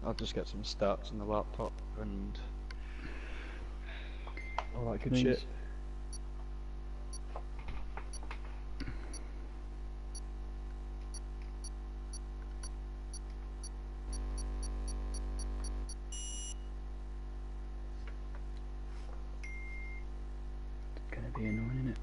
I'll just get some stats on the laptop and all that good shit. It's gonna be annoying, isn't it?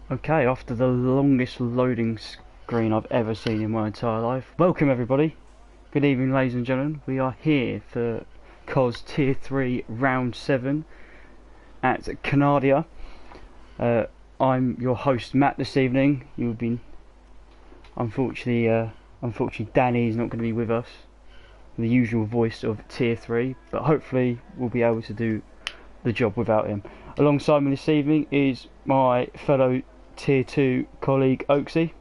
Okay, after the longest loading screen I've ever seen in my entire life. Welcome everybody. Good evening ladies and gentlemen. We are here for COS Tier 3 Round 7 at Canadia. I'm your host Matt this evening. You've been... Unfortunately Danny is not going to be with us. The usual voice of Tier 3. But hopefully we'll be able to do the job without him. Alongside me this evening is my fellow Tier 2 colleague Oaksy.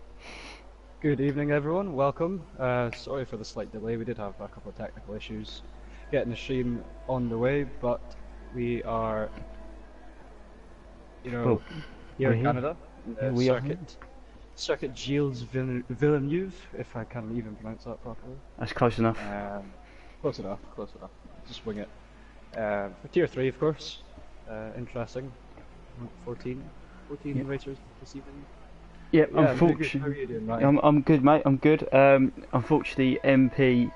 Good evening everyone, welcome. Sorry for the slight delay, we did have a couple of technical issues getting the stream on the way, but we are, here in Canada, Circuit Gilles Villeneuve, if I can even pronounce that properly. That's close enough. Close enough. Just wing it. For Tier 3 of course, interesting. 14 yep. Racers this evening. Yep, yeah, unfortunately. How are you doing, right? I'm good, mate. I'm good. Unfortunately, MP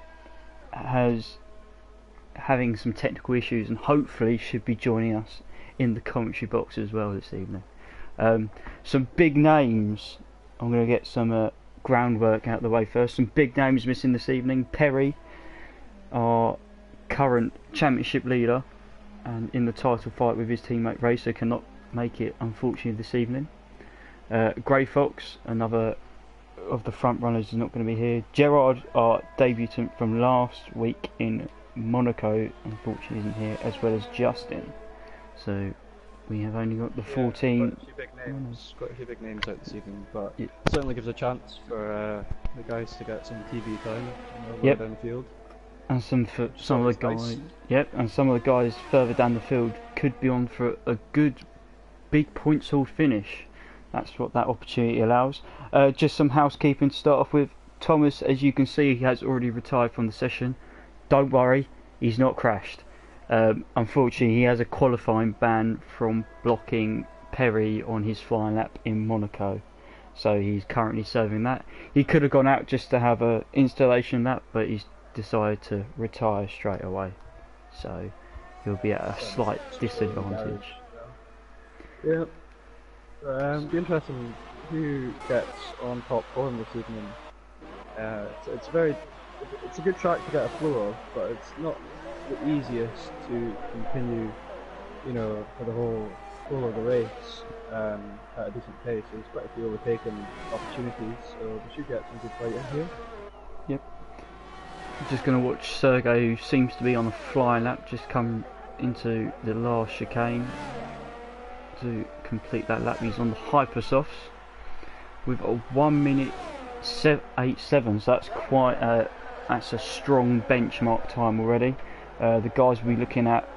has having some technical issues, and hopefully should be joining us in the commentary box as well this evening. Some big names. I'm going to get some groundwork out of the way first. Some big names missing this evening. Perry, our current championship leader, and in the title fight with his teammate Racer, cannot make it unfortunately this evening. Grey Fox, another of the front runners, is not going to be here. Gerard, our debutant from last week in Monaco, unfortunately isn't here, as well as Justin. So we have only got the 14. Quite a few big names out this evening, but it certainly gives a chance for the guys to get some TV time down the field. And some of the guys, and some of the guys further down the field could be on for a good big points haul finish. That's what that opportunity allows. Just some housekeeping to start off with. Thomas, as you can see, he has already retired from the session. Don't worry, he's not crashed. Unfortunately, he has a qualifying ban from blocking Perry on his flying lap in Monaco. So he's currently serving that. He could have gone out just to have an installation lap, but he's decided to retire straight away. So he'll be at a slight disadvantage. Yep. Be interesting who gets on top form this evening. It's a good track to get a flow of, but it's not the easiest to continue, for the whole of the race at a decent pace. There's quite a few overtaken opportunities, so we should get some good fight in here. Yep. Just going to watch Sergey, who seems to be on a flying lap, just come into the last chicane to complete that lap. He's on the hypersofts with a 1:87, so that's quite that's a strong benchmark time already. The guys we'll be looking at,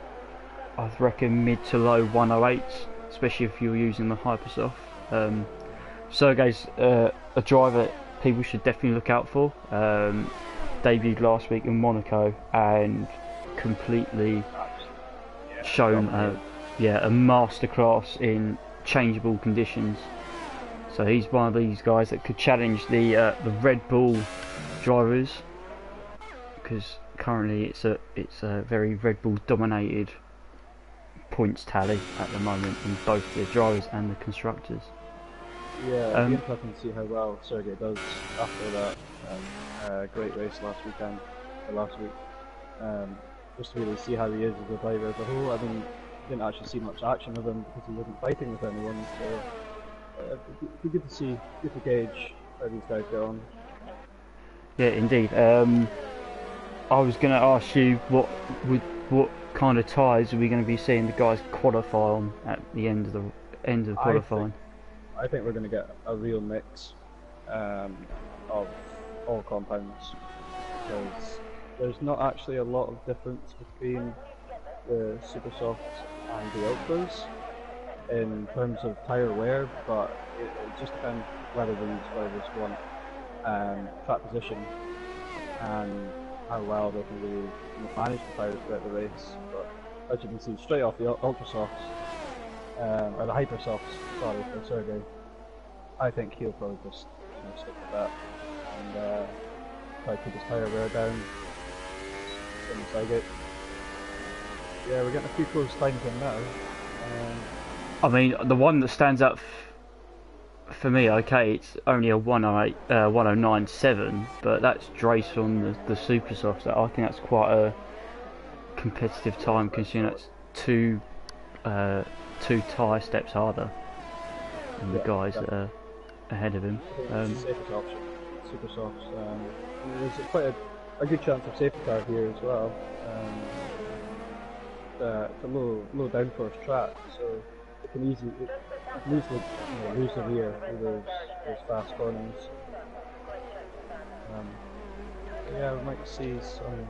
I reckon, mid to low 108s, especially if you're using the hypersoft. Sergey's a driver people should definitely look out for. Debuted last week in Monaco and completely shown a masterclass in changeable conditions. So he's one of these guys that could challenge the Red Bull drivers, because currently it's a very Red Bull dominated points tally at the moment in both the drivers and the constructors. Yeah, it'll be interesting to see how well Sergey does after that great race last week. Just to really see how he is as a driver as a whole. I mean, didn't actually see much action of him because he wasn't fighting with anyone, so it'd be good to gauge how these guys get on. Yeah, indeed. I was going to ask you what kind of tyres are we going to be seeing the guys qualify on at the end of the qualifying? I think we're going to get a real mix of all compounds, because there's not actually a lot of difference between the super softs and the ultras in terms of tyre wear, but it just depends whether these drivers want track position and how well they can really manage the tyres throughout the race. But as you can see, straight off the ultra softs, or the hyper softs, sorry, for Sergey, I think he'll probably just stick with that and try to keep his tyre wear down. Yeah, we're getting a few close times in now. I mean, the one that stands out for me, okay, it's only a 109.7, but that's Drace on the super softs. I think that's quite a competitive time, considering that's two tyre steps harder than the guys that are ahead of him. Safest option, super softs. There's quite a good chance of safety car here as well. It's a low downforce track, so it can easily lose the rear through those fast corners. Yeah, we might see some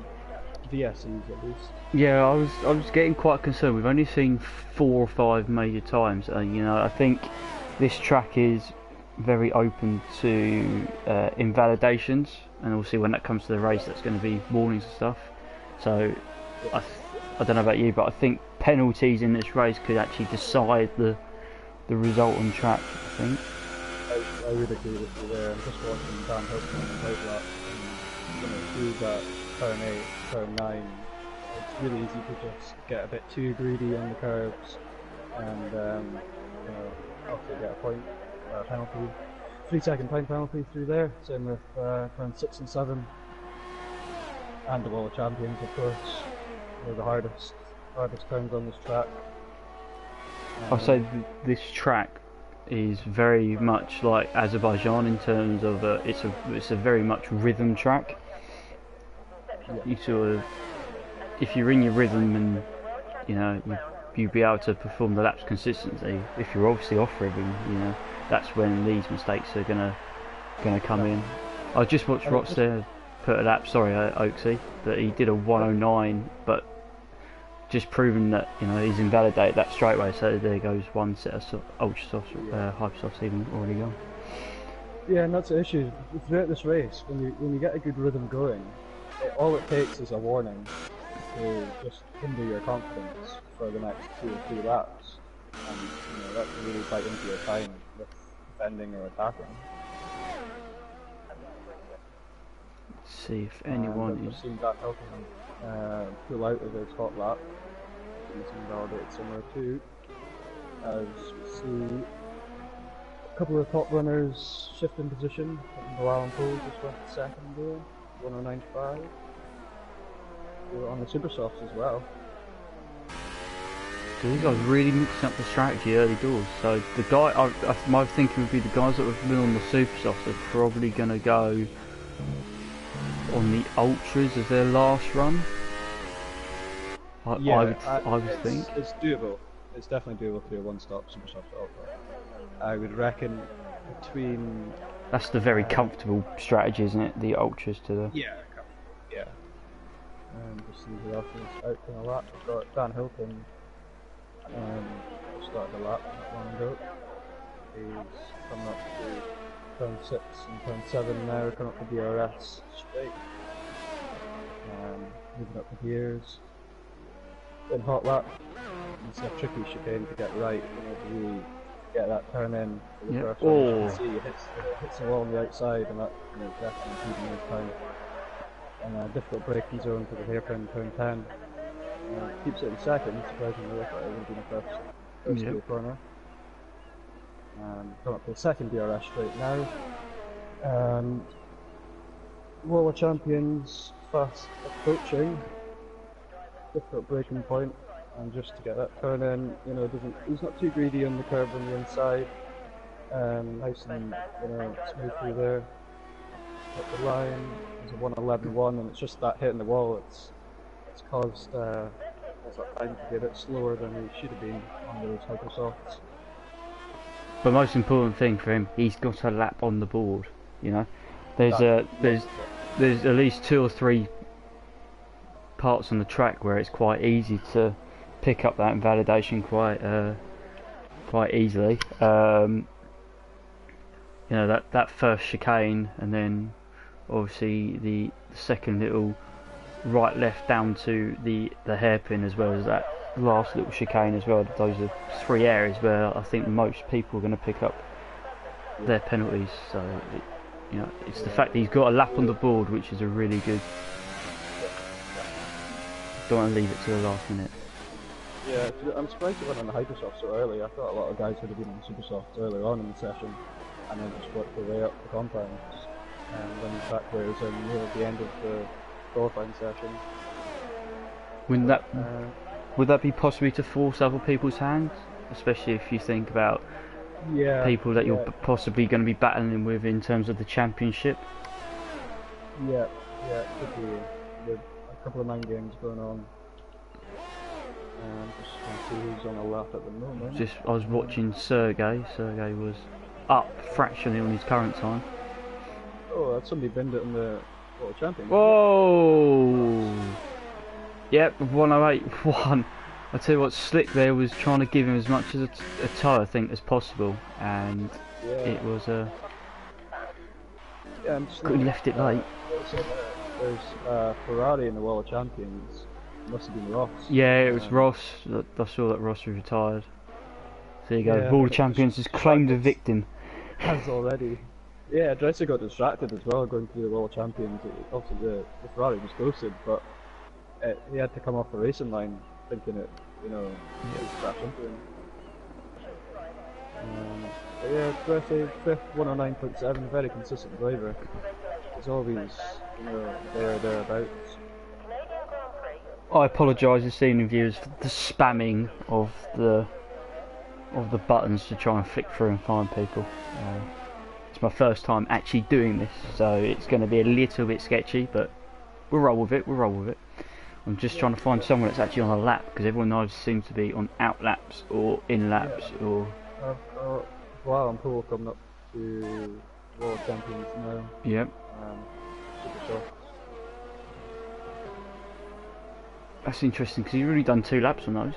VSEs at least. Yeah, I was getting quite concerned. We've only seen 4 or 5 major times, and I think this track is very open to invalidations, and obviously when that comes to the race, that's going to be warnings and stuff. So I don't know about you, but I think penalties in this race could actually decide the result on track, I think. I would agree with you there. I'm just watching Dan Hilton on the right lap, and through that turn 8, turn 9, it's really easy to just get a bit too greedy on the curves and also get a penalty. 3-second time penalty through there, same with turn 6 and 7. And the Wall of Champions, of course. They're the hardest turns on this track. I'll say this track is very much like Azerbaijan in terms of it's a very much rhythm track. Yeah. You sort of, if you're in your rhythm and you'll be able to perform the laps consistently. If you're obviously off rhythm, that's when these mistakes are gonna come in. I just watched Rotsdale put a lap, sorry Oaksy, that he did a 109, but just proving that he's invalidated that straight away. So there goes one set of ultra softs, hyper softs even already gone. Yeah, and that's the issue throughout this race. When you get a good rhythm going, all it takes is a warning to just hinder your confidence for the next 2 or 3 laps, and that can really bite into your time with defending or attacking. Let's see if anyone is. I've seen that helping him pull out of his hot lap. It's invalidated somewhere too. As we see a couple of top runners shift in position. Bilal and Cole just went second there, 109.5. They were on the super softs as well. So these guys really mixing up the strategy early doors. So the guy, my thinking would be the guys that have been on the super softs are probably going to go on the ultras as their last run. I would think it's doable. It's definitely doable to do a one-stop super soft ultra. I would reckon between. That's the very comfortable strategy, isn't it? The ultras to the. Yeah. Just see who else is out in the lap. We've got Dan Hilton. Started the lap not long ago. He's coming up to turn 6 and turn 7 now. Coming up to DRS straight. Moving up the gears. In hot lap, it's a tricky chicane to get right. You know, to get that turn in for the first one. You can see it hits the wall on the outside, and that definitely impeding his time. And difficult braking zone for the hairpin, turn 10. Keeps it in second, surprisingly. I thought it would have been the first to the corner. Come up to the second DRS straight now. World Champions fast approaching. Difficult braking point, and just to get that turn in, you know, he's not too greedy on the curve on the inside. Nice and smooth through there. At the line, there's a 1:11.1, and it's just that hitting the wall. It's caused that time to be a bit slower than he should have been on those hypersofts. The most important thing for him, he's got a lap on the board. You know, there's at least 2 or 3 parts on the track where it's quite easy to pick up that invalidation quite easily. You know, that first chicane, and then obviously the second little right left down to the hairpin, as well as that last little chicane as well. Those are 3 areas where I think most people are going to pick up their penalties. So you know, it's the fact that he's got a lap on the board, which is a really good. Don't want to leave it to the last minute. Yeah, I'm surprised he went on the hypersoft so early. I thought a lot of guys would have been on the supersofts earlier on in the session, and then just worked their way up the compounds. And then he's back where he was near the end of the qualifying session. Would that be possibly to force other people's hands, especially if you think about people that you're possibly going to be battling with in terms of the championship? Yeah, it could be with a couple of mind games going on. Just trying to see who's on a lap at the moment. I was watching Sergey. Sergey was up fractionally on his current time. Oh, that's somebody binned it on the World Champion. Whoa! Yep, 1:08.1. I tell you what, Slick there was trying to give him as much as a toe, I think, as possible, and it was he left it late. There's Ferrari in the World Champions. It must have been Ross. Yeah, it was Ross. I saw that Ross was retired. There you go. Yeah, World Champions has claimed a victim. Has already. Yeah, Dresser got distracted as well going through the World Champions. Obviously the Ferrari was ghosted, but he had to come off the racing line thinking it, would crash into him. But yeah, Dresser, 5th, 109.7, very consistent driver. He's always, thereabouts. I apologise to senior viewers for the spamming of the buttons to try and flick through and find people. It's my first time actually doing this, so it's going to be a little bit sketchy, but we'll roll with it. I'm just trying to find someone that's actually on a lap, because everyone knows seems to be on out laps or in laps or. Wow, I'm cool coming up to World Champions now. Yep. Super soft. That's interesting, because he's really done 2 laps on those,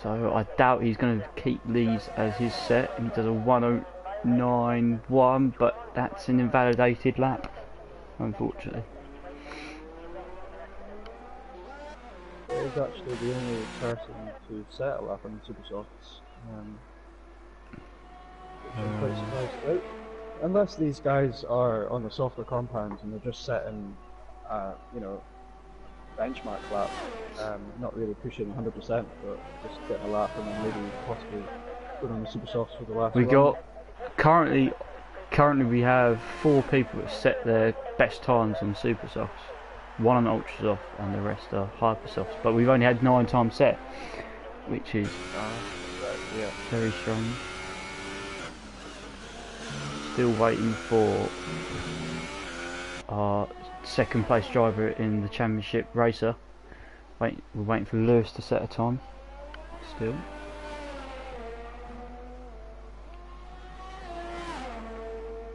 so I doubt he's going to keep these as his set. He does a 1:09.1, but that's an invalidated lap, unfortunately. He's actually the only person to set a lap on the Supersofts, which I'm quite surprised about. Unless these guys are on the softer compounds and they're just setting, benchmark lap, not really pushing 100%, but just getting a lap and then maybe possibly going on the super softs for the last one. Got currently we have 4 people that set their best times on super softs, 1 on ultra soft and the rest are hyper softs, but we've only had 9 times set, which is very strong. Still waiting for our second place driver in the championship racer. We're waiting for Lewis to set a time still.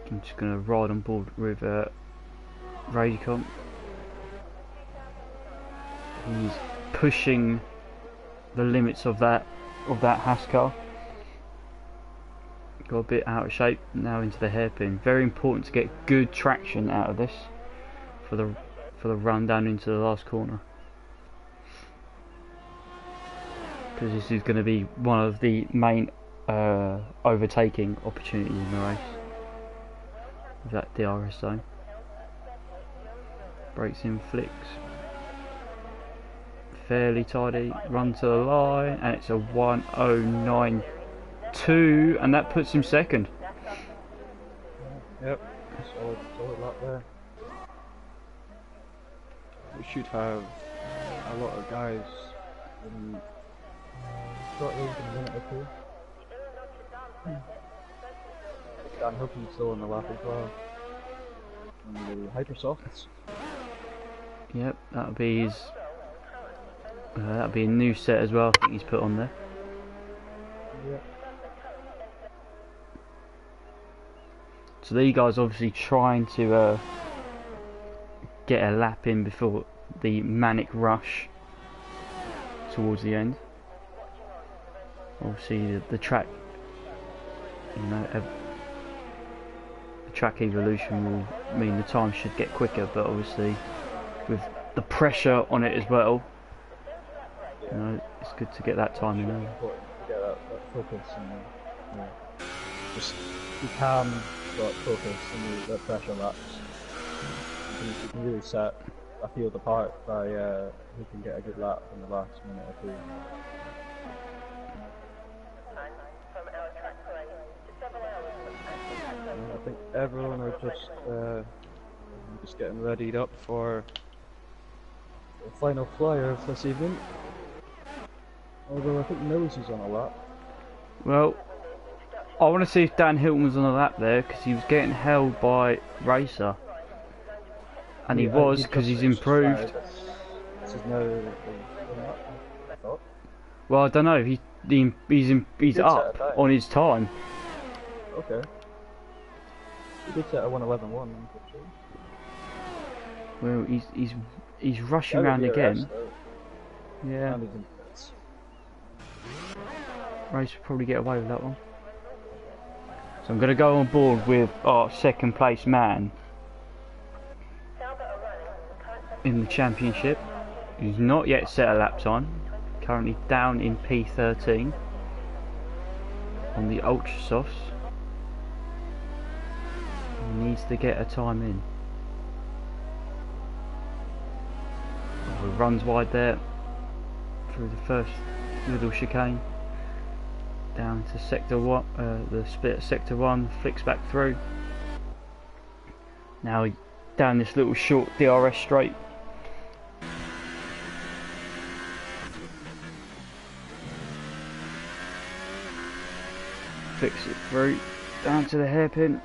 I'm just going to ride on board with Radicon. He's pushing the limits of that Haas car. Got a bit out of shape now into the hairpin. Very important to get good traction out of this for the run down into the last corner. because this is going to be one of the main overtaking opportunities in the race. With that DRS zone. Brakes in, flicks. Fairly tidy. Run to the line, and it's a 1:09.2, and that puts him second. Yep, solid lap there. We should have a lot of guys in short lead in a minute or two. Dan Hilton's still on the lap as well. And the Hypersofts. Yep, that'll be his. That'll be a new set as well. I think he's put on there. Yep. So these guys obviously trying to get a lap in before the manic rush towards the end. Obviously the track, you know, the track evolution will mean the time should get quicker, but obviously with the pressure on it as well, you know, it's good to get that time in early. Get that focus and just be calm, but focus and the pressure laps. You can really set a field apart by who can get a good lap in the last minute or two. And I think everyone are just getting readied up for the final flyer of this evening. Although I think Nose is on a lap. Well, I want to see if Dan Hilton was on a lap there, because he was getting held by Racer. And he was, because he's improved. This is now I thought. Well, I don't know. He's up on his time. Okay. He did set a 1:11.1. I'm pretty sure. Well, he's rushing around again. Yeah. Race will probably get away with that one. So I'm going to go on board with our second place man in the championship. He's not yet set a lap time. Currently down in P13 on the Ultra Softs. He needs to get a time in. Oh, he runs wide there through the first little chicane. Down to sector 1, the split at sector 1, flicks back through. Now down this little short DRS straight. Flicks it through, down to the hairpin.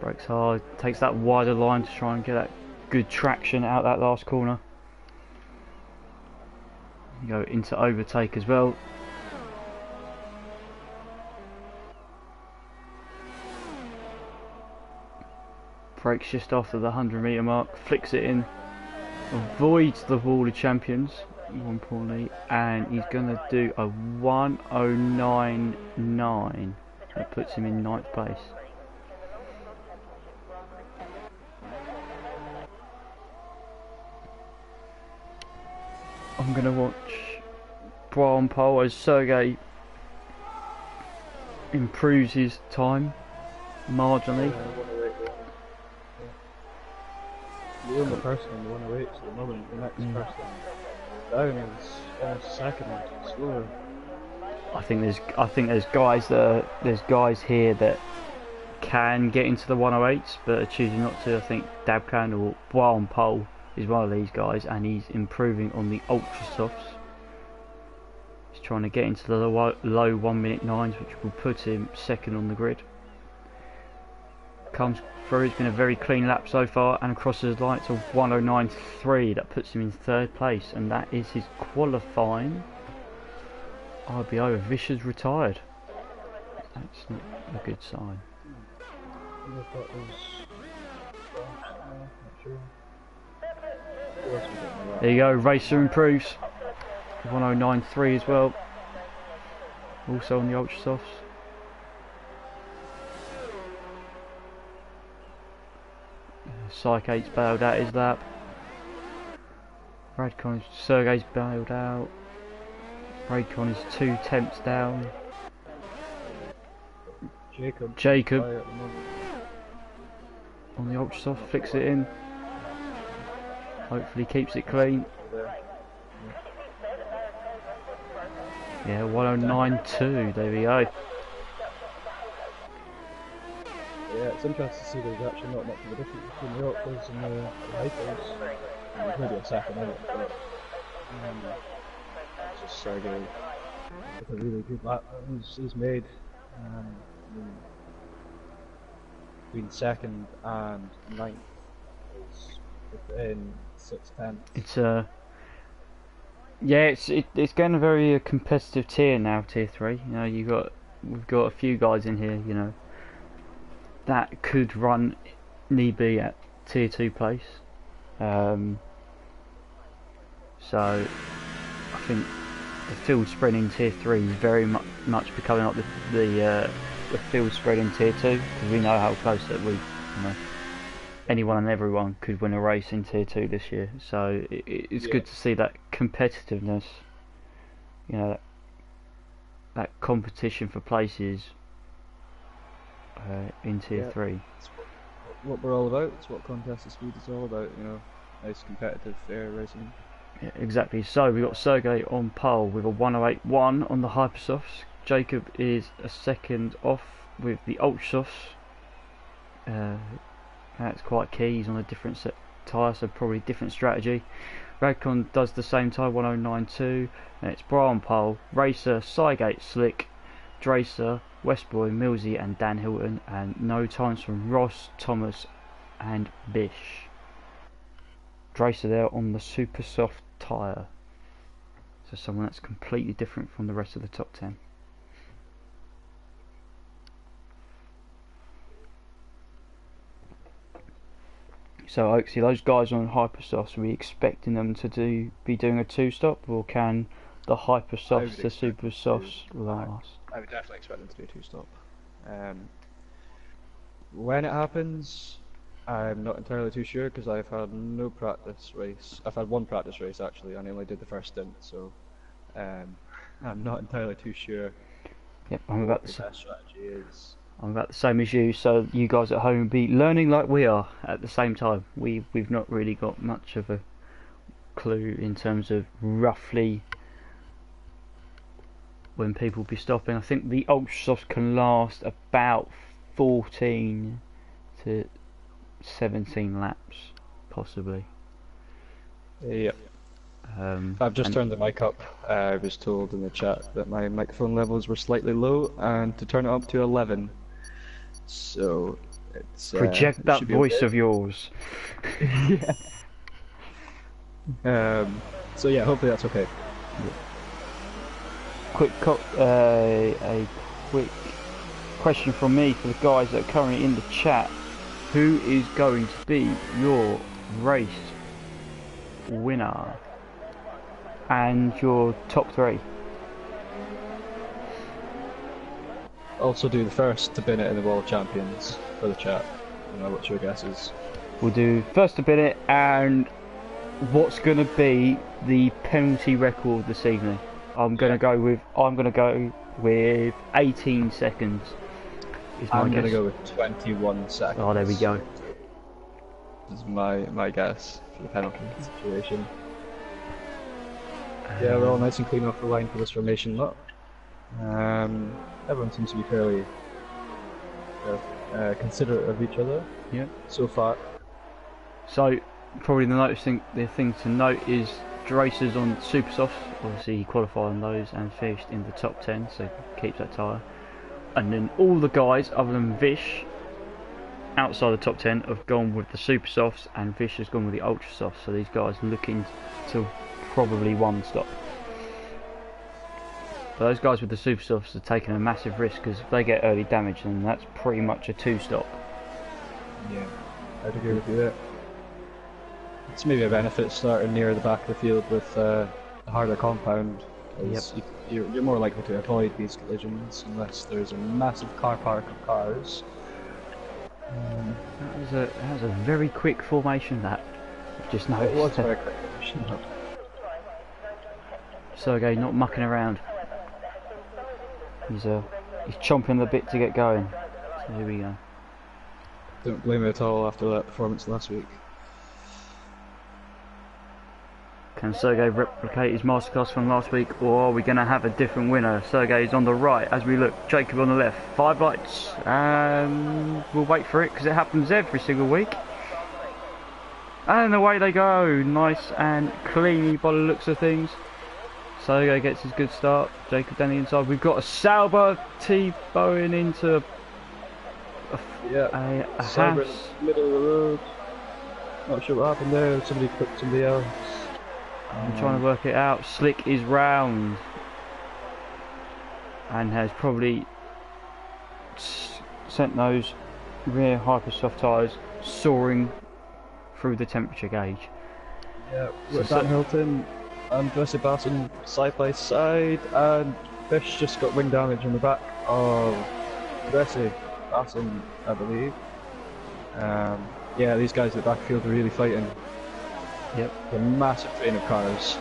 Brakes hard, takes that wider line to try and get that good traction out that last corner. Go into overtake as well. Brakes just after the 100-metre mark, flicks it in, avoids the wall of champions, more importantly, and he's going to do a 1:09.9. That puts him in 9th place. I'm going to watch Brian Pole as Sergey improves his time marginally. The only person in the 108 at the moment, the next person down is second slower. I think there's guys here that can get into the 108s but are choosing not to. I think Dabcan or Brian Pole is one of these guys, and he's improving on the Ultra Softs. He's trying to get into the low 1-minute 9s, which will put him second on the grid. Comes through, it's been a very clean lap so far, and crosses the line to 1:09.3. That puts him in 3rd place, and that is his qualifying RBO. Vischer's retired. That's not a good sign. There you go, Racer improves. 1:09.3 as well. Also on the Ultra Softs. Psych 8's bailed out his lap. Radcon, Sergey's bailed out. Radcon is 2 temps down. Jacob on the ultra soft, flicks it in. Hopefully keeps it clean. Yeah, 109.2, there we go. Yeah, it's interesting to see there's actually not much of a difference between the ultras and the hypers. There's maybe a second in it, but it's just Sergey with a really good lap he's made. Between second and ninth is within 6/10. It's yeah, it's getting a very competitive tier now, tier 3. You know, we've got a few guys in here, you know, that could run need be at tier 2 place. So I think the field spread in tier 3 is very much becoming like the field spread in tier 2, because we know how close that you know, anyone and everyone could win a race in tier 2 this year. So it's good to see that competitiveness, you know, that competition for places in tier 3. It's what we're all about. It's what Contest of Speed is all about, you know, nice competitive fair racing. Yeah, exactly. So we've got Sergey on pole with a 108.1 on the Hypersofts. Jacob is a second off with the Ultrasofts. That's quite key. He's on a different set tyre, so probably different strategy. Radcon does the same tyre, 109.2. And it's Brian pole, Racer, Cygate, Slick, Dracer, Westboy, Millsy and Dan Hilton, and no times from Ross, Thomas and Bish. Dracer there on the super soft tyre, so someone that's completely different from the rest of the top 10. So Oaksy, those guys on Hypersofts, are we expecting them to be doing a 2-stop, or can the Hypersofts to super softs last? I would definitely expect them to do a 2-stop. When it happens, I'm not entirely too sure, because I've had no practice race. I've had one practice race actually, and I only did the first stint, so I'm not entirely too sure. Yep, I'm about the best strategy is. I'm about the same as you, so you guys at home be learning like we are at the same time. We've not really got much of a clue in terms of roughly when people will be stopping. I think the Ultrasofts can last about 14 to 17 laps, possibly. Yep. I've just turned the mic up. I was told in the chat that my microphone levels were slightly low, and to turn it up to 11. So it's project that voice of yours. Yeah. So yeah, hopefully that's okay. Yeah. A quick question from me for the guys that are currently in the chat: who is going to be your race winner and your top 3? Also do the first to bin it in the World Champions for the chat. I don't know what your guess is. We'll do first to bin it, and what's going to be the penalty record this evening? I'm going to go with 18 seconds. I'm going to go with 21 seconds. Oh, there we go. This is my guess for the penalty situation. Yeah, we're all nice and clean off the line for this formation lot. Everyone seems to be fairly considerate of each other. Yeah. So far. So probably the thing to note is Dracer's on super softs. Obviously he qualified on those and finished in the top 10, so keeps that tyre. And then all the guys other than Vish outside the top 10 have gone with the super softs, and Vish has gone with the ultra softs. So these guys looking to probably 1 stop. But those guys with the super softs are taking a massive risk, because if they get early damage, then that's pretty much a 2-stop. Yeah, I'd agree with you there. It's maybe a benefit starting near the back of the field with a harder compound. Yep. You're more likely to avoid these collisions unless there's a massive car park of cars. That was a very quick formation. That just noticed. It was very quick formation. Sergey not mucking around. He's chomping the bit to get going. So here we go. Don't blame me at all after that performance last week. Can Sergey replicate his masterclass from last week, or are we going to have a different winner? Sergey is on the right as we look. Jacob on the left. 5 lights. And we'll wait for it because it happens every single week. And away they go. Nice and cleanly by the looks of things. Sergey gets his good start. Jacob down the inside. We've got a Sauber T-bowing into a house. Middle of the road. Not sure what happened there. Somebody clipped somebody else. I'm trying to work it out. Slick is round and has probably sent those rear hypersoft tyres soaring through the temperature gauge. Yeah, with Dan Hilton and Jesse Basson side by side, and Fish just got wing damage on the back of Jesse Basson, I believe. Yeah, these guys at the backfield are really fighting. Yep. A massive train of cars.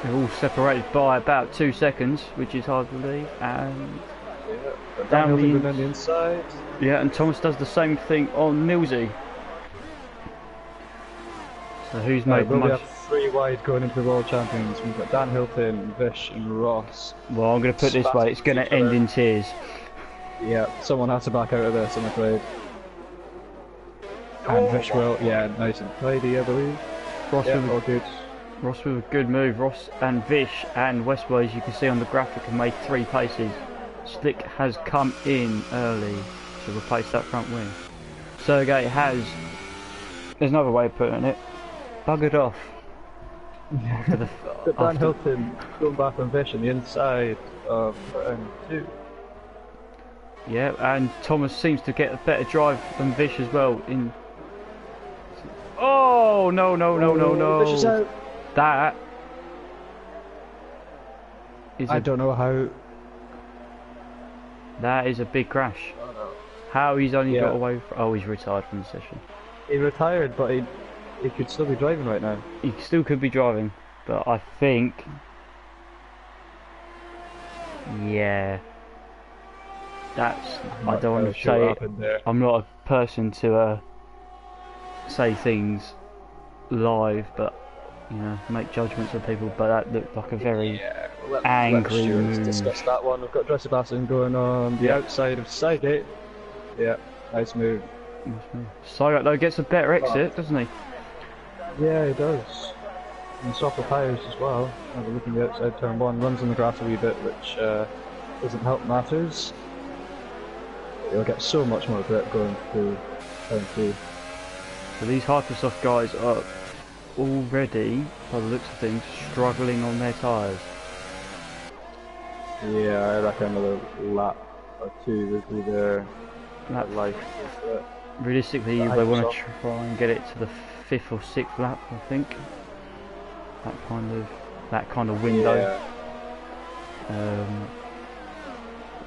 They're all separated by about 2 seconds, which is hard to believe. And yeah, down the inside. Yeah, and Thomas does the same thing on Millsy. So who's made the most? We have 3 wide going into the World Champions. We've got Dan Hilton, Vish, and Ross. Well, I'm going to put it this way: it's going to end in tears. Yeah, someone has to back out of this, I'm afraid. And Vish will, yeah, nice and tidy, I believe. Ross, yeah, all good. Ross with a good move. Ross and Vish and Westway, as you can see on the graphic, have made 3 paces. Slick has come in early to replace that front wing. Sergey has, there's another way of putting it, buggered off. Dan Hilton going back on Vish on the inside of turn 2. Yeah, and Thomas seems to get a better drive than Vish as well. Oh no! Vish is out. That is I don't know how. That is a big crash. Oh, no. How he's only got away from... Oh, he's retired from the session. He retired, but he could still be driving right now. He still could be driving, but I think... Yeah. That's... I don't want to say it. I'm not a person to say things live, but you know, make judgments of people. But that looked like a very angry move. Discuss that one. We've got Jesse Basson going on the outside of Sidegate. Yeah, nice move. Sidegate though gets a better exit, doesn't he? Yeah, he does. And softer tyres as well. Have a look at the outside turn 1. Runs on the grass a wee bit, which doesn't help matters. You'll get so much more grip going through turn 2. So these Hypersoft guys are already, by the looks of things, struggling on their tyres. Yeah, I reckon another lap or 2 would be their life. Realistically, they want to try and get it to the 5th or 6th lap, I think. That kind of window. Yeah.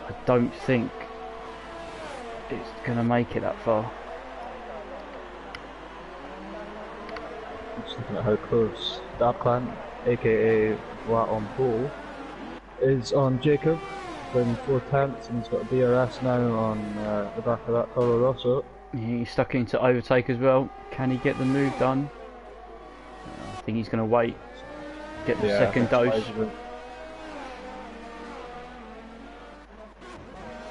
I don't think it's going to make it that far. Just looking at how close Dabclan, aka Flat on Pole, is on Jacob, with 4 tenths, and he's got a DRS now on the back of that Toro Rosso. Yeah, he's stuck into overtake as well. Can he get the move done? I think he's going to wait, get the second dose.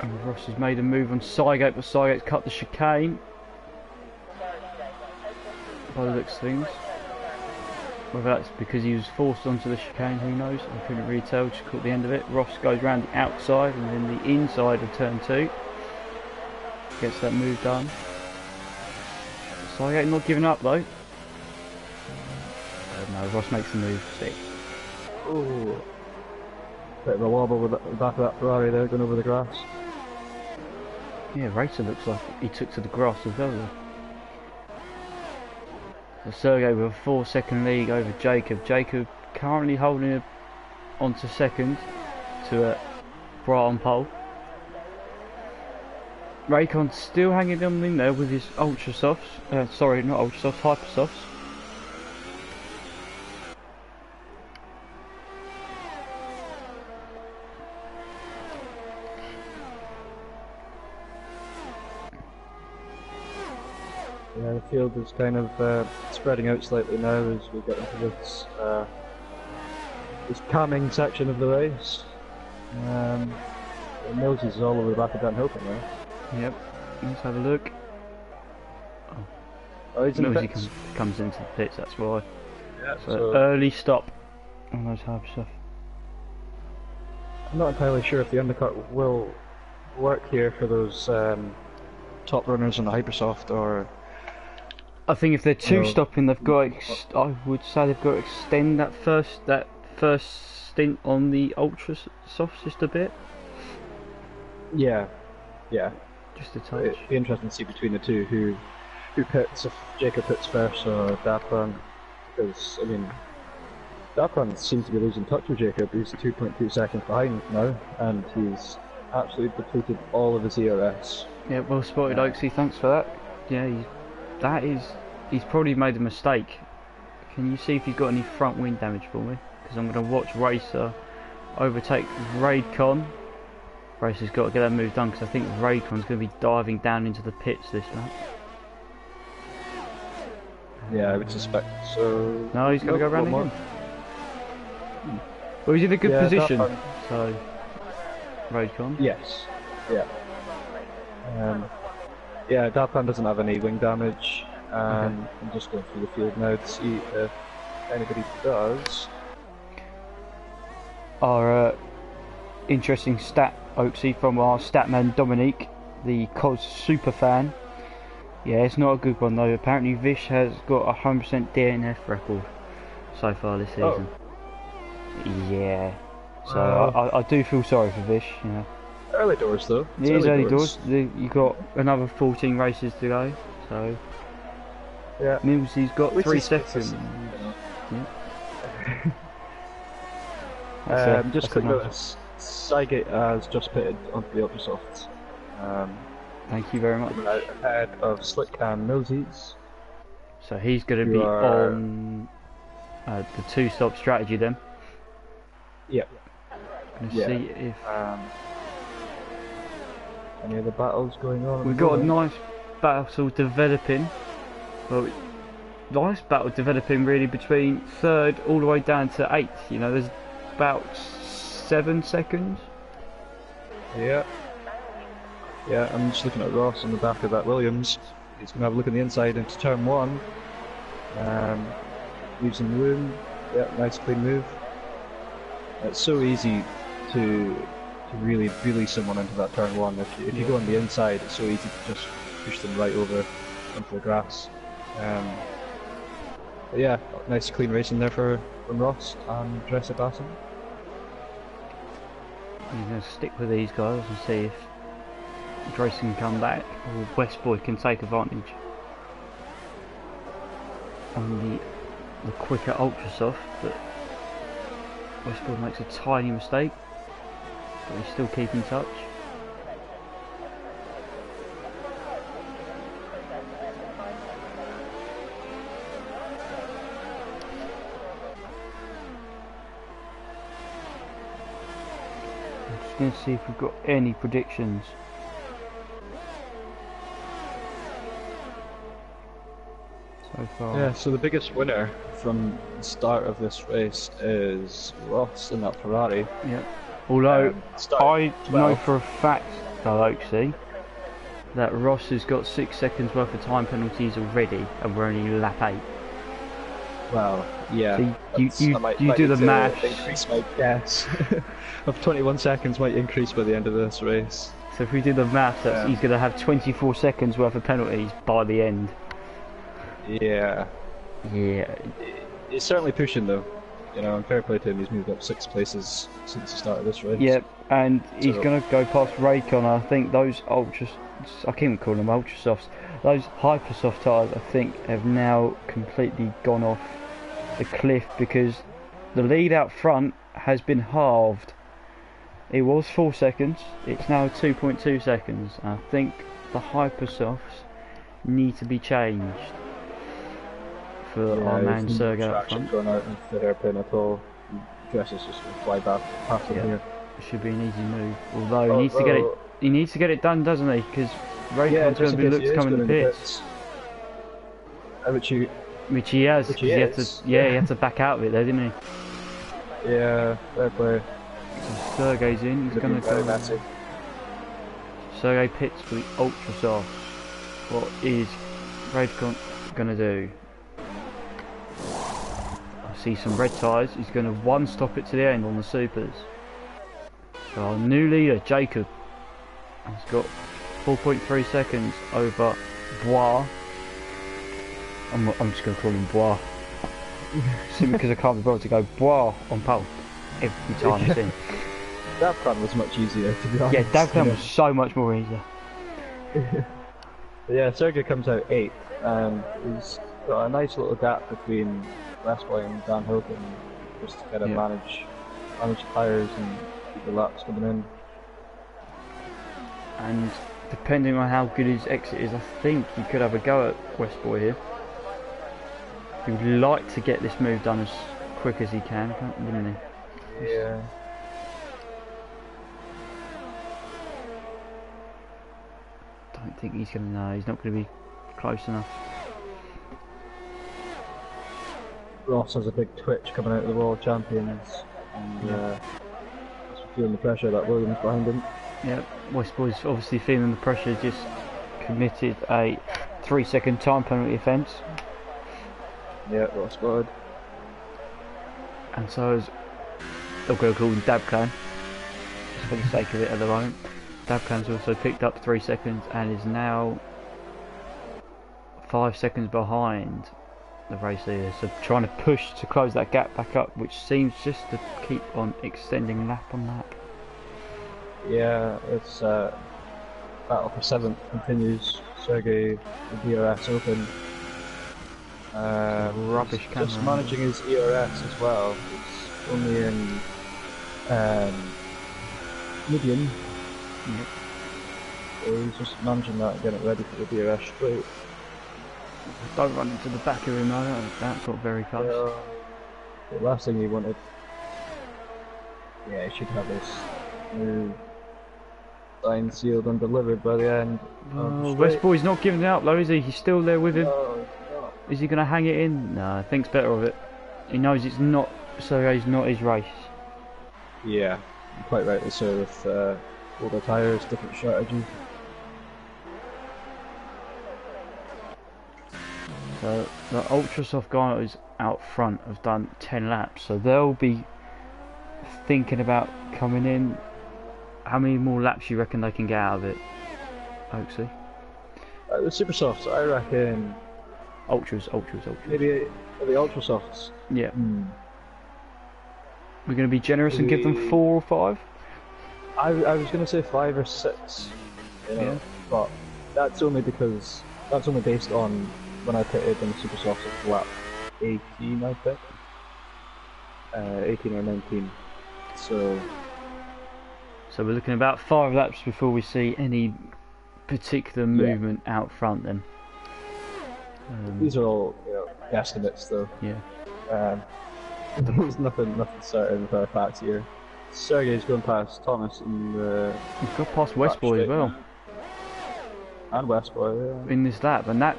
And Ross has made a move on Sidegate, but Sidegate's cut the chicane. By the looks of things. Whether that's because he was forced onto the chicane, who knows? I couldn't really tell, just caught the end of it. Ross goes round the outside and then the inside of turn 2. Gets that move done. Sidegate not giving up though. No, Ross makes the move. 6. Ooh. Bit of a wobble with the back of that Ferrari there, going over the grass. Yeah, Racer looks like he took to the grass as well though. So Sergey with a 4-second lead over Jacob. Jacob currently holding on to second to Bright on pole. Raycon still hanging on in there with his ultra softs. Sorry, not ultra softs, hyper softs. field is kind of spreading out slightly now as we get into this calming section of the race. Mills is all over the back of Dan Hilton now. Yep, let's have a look. Oh, he's in the Millsy pits. comes into the pits, that's why. Yeah, So early stop on those hard stuff. I'm not entirely sure if the undercut will work here for those top runners on the Hypersoft, or... I think if they're two-stopping, they've got I would say they've got to extend that first stint on the Ultra Softs just a bit. Yeah. Just a touch. It'd be interesting to see between the two who pits, if Jacob pits first or Dapron, because, I mean, Dapron seems to be losing touch with Jacob. He's 2.2 seconds behind now, and he's absolutely depleted all of his ERS. Yeah, well spotted, Oaksy, thanks for that. Yeah, he's probably made a mistake. Can you see if he's got any front wing damage for me? Because I'm going to watch Racer overtake Raidcon. Racer's got to get that move done, because I think Raidcon's going to be diving down into the pits this lap. Yeah, I would suspect so. No, he's going to go around again. Well, he's in a good position, so... Raidcon? Yes. Yeah. Yeah, Darpan doesn't have any wing damage. I'm just going through the field now to see if anybody does. Our interesting stat, Oaksy, from our statman Dominique, the COS super fan. Yeah, it's not a good one though. Apparently Vish has got a 100% DNF record so far this season. Yeah. So I do feel sorry for Vish, you know. Early doors though. It is early doors. You've got another 14 races to go, so... Yeah. Millsy's got 3 seconds. Just quick notice, Cygate has just pitted onto the Ultrasofts. Thank you very much. Out ahead of Slickcam Millsy's. So he's going to be on the 2-stop strategy then. Yep. Gonna see if any other battles going on. We've got a nice battle developing. Well, nice battle developing really between 3rd all the way down to 8th. You know, there's about 7 seconds. Yeah. Yeah, I'm just looking at Ross on the back of that Williams. He's going to have a look on the inside into turn 1. Leaves some room. Yeah, nice clean move. It's so easy to really bully someone into that turn 1. If you go on the inside, it's so easy to just push them right over into the grass. But yeah, nice clean racing there from Ross and Dresser Basson. I'm going to stick with these guys and see if Dresser can come back or Westboy can take advantage on the quicker Ultrasoft, but Westboy makes a tiny mistake, but he's still keeping touch. I'm just going to see if we've got any predictions. So far. Yeah, so the biggest winner from the start of this race is Ross in that Ferrari. Yeah. Although I know for a fact, Oaksy, that Ross has got 6 seconds worth of time penalties already, and we're only lap 8. Well, yeah. So you do the maths. Increase my guess of 21 seconds might increase by the end of this race. So if we do the maths, he's going to have 24 seconds worth of penalties by the end. Yeah. Yeah. He's certainly pushing though. You know, and fair play to him, he's moved up 6 places since the start of this race. Yep, and he's going to go past Raycon. I think those I can't call them Ultrasofts, those Hypersoft tyres I think have now completely gone off the cliff, because the lead out front has been halved. It was 4 seconds, it's now 2.2 seconds. I think the Hypersofts need to be changed for our man Sergey up front. Going out into the hairpin at all. Dress is just going to fly back past him here. It should be an easy move. Although he needs to get it done, doesn't he? Because Raycon's going to be looked to come in the pits. Which he has, which because he had to, he had to back out of it there, didn't he? Yeah, fair play. So Sergey's in, he's going to go. Messy. Sergey pits for the ultra soft. What is Redcon going to do? I see some red tyres, he's going to one stop it to the end on the supers. So our new leader, Jacob, has got 4.3 seconds over Bois. I'm just going to call him Bois. Simply because I can't be bothered to go Bois on pole every time it's in. That plan was much easier, to be honest. Yeah, that plan was so much more easier. Yeah, Sergey comes out 8th, and he's got a nice little gap between Westboy and Dan Hilton, just to kind of manage the tyres and keep the laps coming in. And depending on how good his exit is, I think he could have a go at Westboy here. He would like to get this move done as quick as he can, wouldn't he? Yeah. I don't think he's going to know. He's not going to be close enough. Ross has a big twitch coming out of the World Champions, and he's feeling the pressure that Williams behind him. Yeah, Westboy's obviously feeling the pressure, just committed a 3-second time penalty offence. Yeah, well spotted. And so is, I'm going to call him Dabclan, just for the sake of it at the moment. Dabclan's also picked up 3 seconds and is now 5 seconds behind the race leader. So trying to push to close that gap back up, which seems just to keep on extending lap on lap. Yeah, it's battle for 7th continues. Sergey, the DRS open. Rubbish camera. Just managing his ERS as well. It's only in medium. Yep. So he's just managing that and getting it ready for the DRS straight. Don't run into the back of him though, that got very close. The last thing he wanted. Yeah, he should have this move signed, sealed and delivered by the end. Westboy's not giving it up though, is he? He's still there with him. No. Is he going to hang it in? No, thinks better of it. He knows it's not, Sergey's not his race. Yeah, quite rightly so, with older tyres, different strategy. So the ultra soft guys out front have done 10 laps, so they'll be thinking about coming in. How many more laps you reckon they can get out of it, Oaksy? The super softs, I reckon. Ultras. Maybe the ultra softs. Yeah. We're going to be generous and give them 4 or 5. I was going to say 5 or 6. You know, but that's only based on when I pitted in the super softs at lap 18, I think. 18 or 19. So we're looking about 5 laps before we see any particular movement out front then. These are all estimates though. Yeah. There's nothing certain with our facts here. Sergey's going past Thomas and he's got past Westboy as well. Now. And Westboy, yeah. In this lap, and that's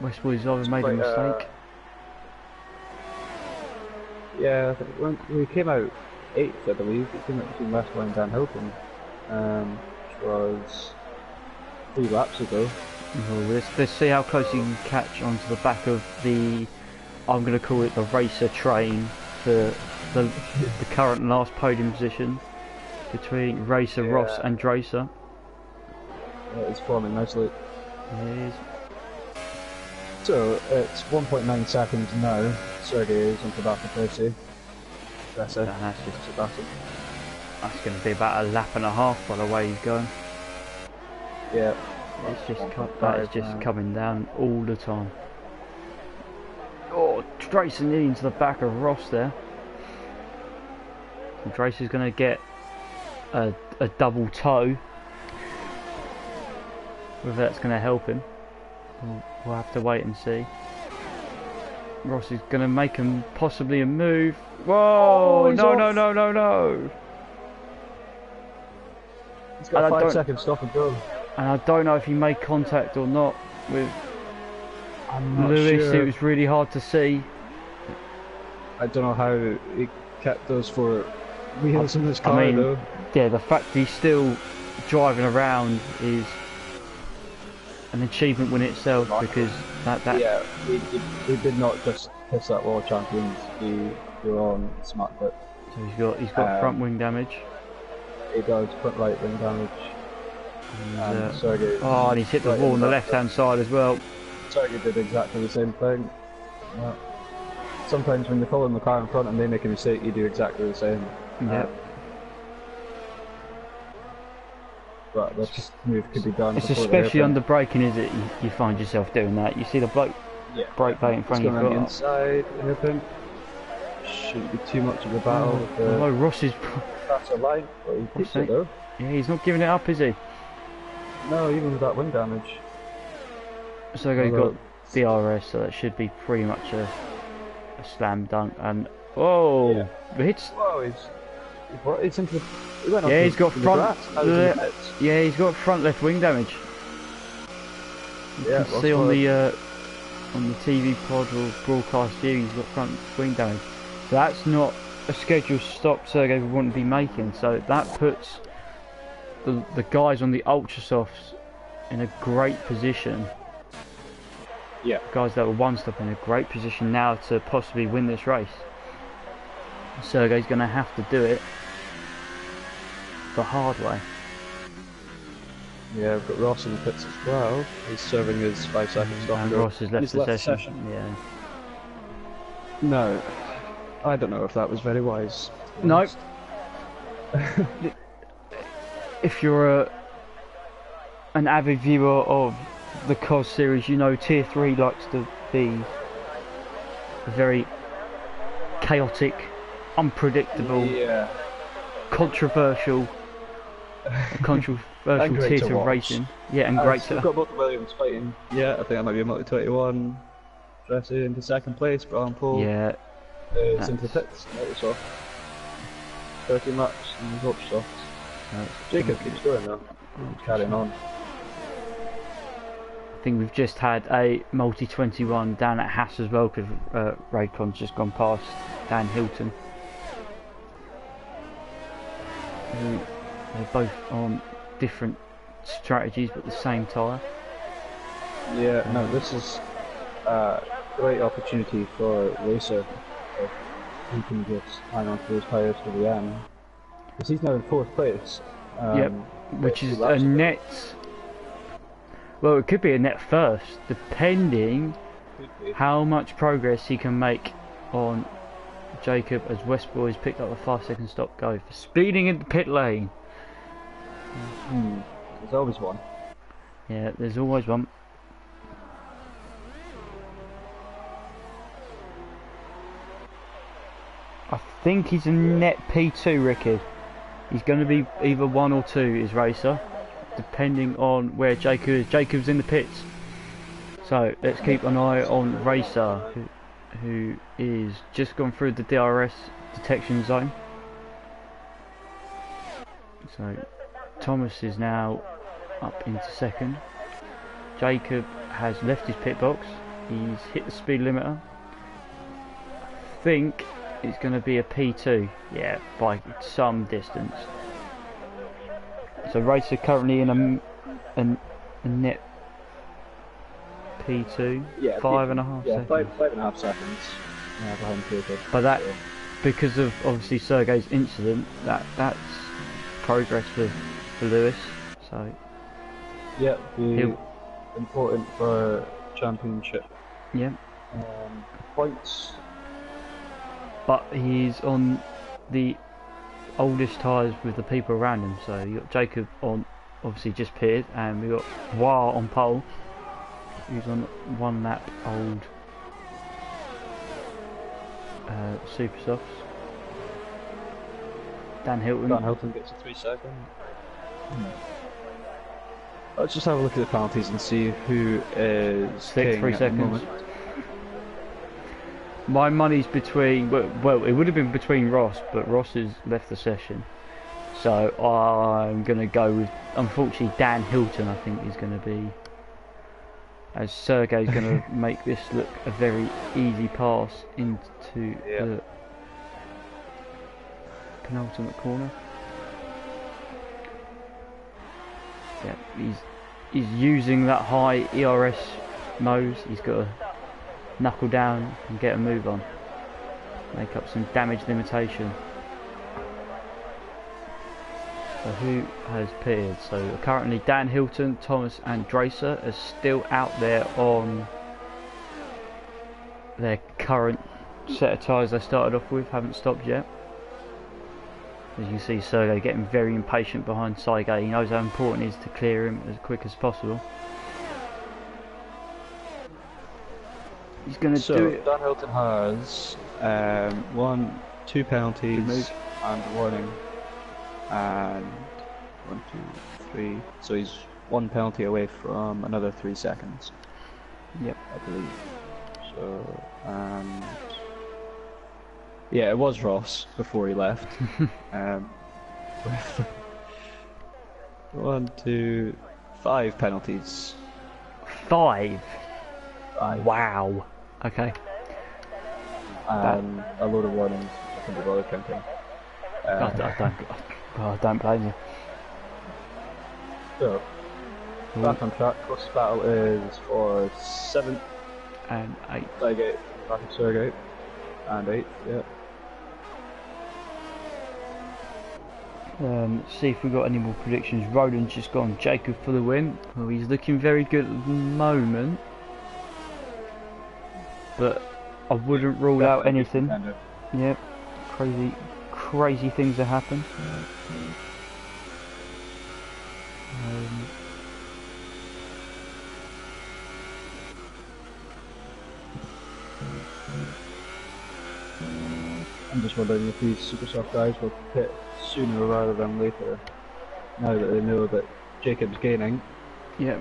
Westboy's either made a mistake. Yeah, I think when we came out 8th, I believe. We came out between Westboy and Dan Hilton, which was 3 laps ago. Let's see how close you can catch onto the back of the, I'm going to call it the racer train, for the current last podium position between Racer Ross and Dracer. Yeah, it's forming nicely. It is. So it's 1.9 seconds now. Sergey is onto the back of Tracy. That's going to be about a lap and a half by the way he's going. Yeah. That is just coming down all the time. Oh, Dracer nearly into the back of Ross there. And Dracer's going to get a double toe. Whether that's going to help him, we'll have to wait and see. Ross is going to make him possibly a move. Whoa! No! He's got a 5 second stop and go. and I don't know if he made contact or not with I'm not Lewis. sure. It was really hard to see. I don't know how he kept those 4 wheels in his car, I mean, though. yeah, the fact he's still driving around is an achievement in itself, because that Yeah, he did not just piss that World Champions. He were on smart foot. so he's got front wing damage. He does front right wing damage. And, Sergey. oh, and he's hit the wall on the left hand side as well. Sergey did exactly the same thing. Yeah. Sometimes when you're following the car in front and they make a mistake, you do exactly the same. Yep. But this move could be done. It's especially under braking, is it? You find yourself doing that. You see the bloke brake plate in front of you. On the inside, hairpin. Shouldn't be too much of a battle. Oh, Ross is. That's a line. Well, he keeps it though. Yeah, he's not giving it up, is he? No, even with that wind damage. So he's got DRS, so that should be pretty much a slam dunk. And oh, but it's. Whoa, he's into the. He went yeah, he's got front. Yeah, he's got front left wing damage. You can see on the TV pod or broadcast view, he's got front wing damage. So that's not a scheduled stop Sergey wouldn't be making. So that puts the guys on the ultra softs in a great position. Yeah. Guys that were one stop in a great position now to possibly win this race. Sergey's going to have to do it the hard way. Yeah, we've got Ross in the pits as well. He's serving his 5 seconds stop. And Ross has left the session. Yeah. No, I don't know if that was very wise. No. If you're an avid viewer of the COS series, you know Tier 3 likes to be very chaotic, unpredictable, controversial Tier 2 racing. Yeah, and great to we've got both the Williams fighting. Yeah, I think that might be a multi-21. Jesse into 2nd place, Brian Paul. Yeah. It's into the pits. That was 30 laps and he's up soft. Jacob keeps going though. Carrying on. I think we've just had a multi-21 down at Haas as well, because Raycon's just gone past Dan Hilton. They're both on different strategies but the same tyre. Yeah, no, this is a great opportunity for Racer if he can just hang on to those tyres to the end. Because he's now in 4th place. Yep, which is a net. Well, it could be a net first, depending how much progress he can make on Jacob, as West Boys picked up a 5-second stop go for speeding in the pit lane. There's always one. Yeah, there's always one. I think he's a net P2, Ricky. He's going to be either 1 or 2 is Racer, depending on where Jacob is. Jacob's in the pits. So let's keep an eye on Racer, who is just gone through the DRS detection zone. So Thomas is now up into 2nd. Jacob has left his pit box. He's hit the speed limiter. I think it's going to be a P2, yeah, by some distance. So Racer currently in a net P2, yeah, 5.5 seconds. 5.5 seconds behind Jacob. But that, because of obviously Sergey's incident, that's progress for Lewis. So yeah, be important for championship. Yeah. Points. But he's on the oldest tyres with the people around him. So you got Jacob on, obviously just pitted, and we got Wah on pole. He's on 1 lap old super softs. Dan Hilton gets a 3 second. Let's just have a look at the penalties and see who is 3 seconds. My money's between, well, it would have been between Ross, but Ross has left the session. So I'm going to go with, unfortunately, Dan Hilton. I think is going to be, as Sergey's going to make this look a very easy pass into the penultimate corner. Yeah, he's using that high ERS mode. He's got to knuckle down and get a move on, make up some damage limitation. So who has appeared? So currently Dan Hilton, Thomas and Dracer are still out there on their current set of tyres they started off with, haven't stopped yet. As you see, Sergey getting very impatient behind Sergey. He knows how important it is to clear him as quick as possible. He's going to do it. Dan Hilton has 2 penalties and a warning. And 1, 2, 3. So he's 1 penalty away from another 3 seconds. Yep, I believe. So, and yeah, it was Ross before he left. 1, 2, 5 penalties. 5? 5. Wow. Okay. And a load of warnings. I think we've already counting. I don't blame you. So, back on track. Closest battle is for 7th and 8th. Sergey, back in Sergey. And 8th, yeah. See if we've got any more predictions. Roland's just gone Jacob for the win. Well, he's looking very good at the moment, but I wouldn't rule out anything. Yep, crazy things that happen. I'm just wondering if these super soft guys will pit sooner rather than later, now that they know that Jacob's gaining. Yeah.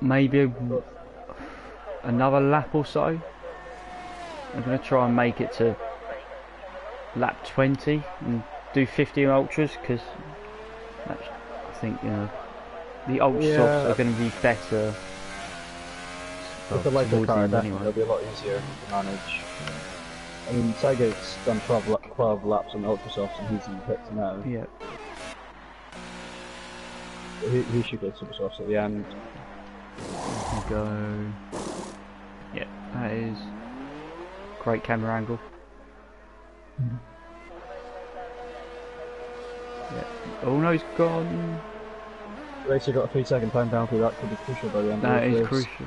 Maybe another lap or so. I'm going to try and make it to lap 20 and do 50 ultras, because I think, you know, the ultra softs are going to be better. With the lighter car, it'll be a lot easier to manage. I mean, Sergey's done 12 laps on the ultra softs and he's in the pits now. Yeah. He should get super softs at the end. There we go. Yeah, that is great camera angle. Yeah. Oh no, he's gone. Racer got a 3-second time penalty. That could be crucial by the end. That is crucial.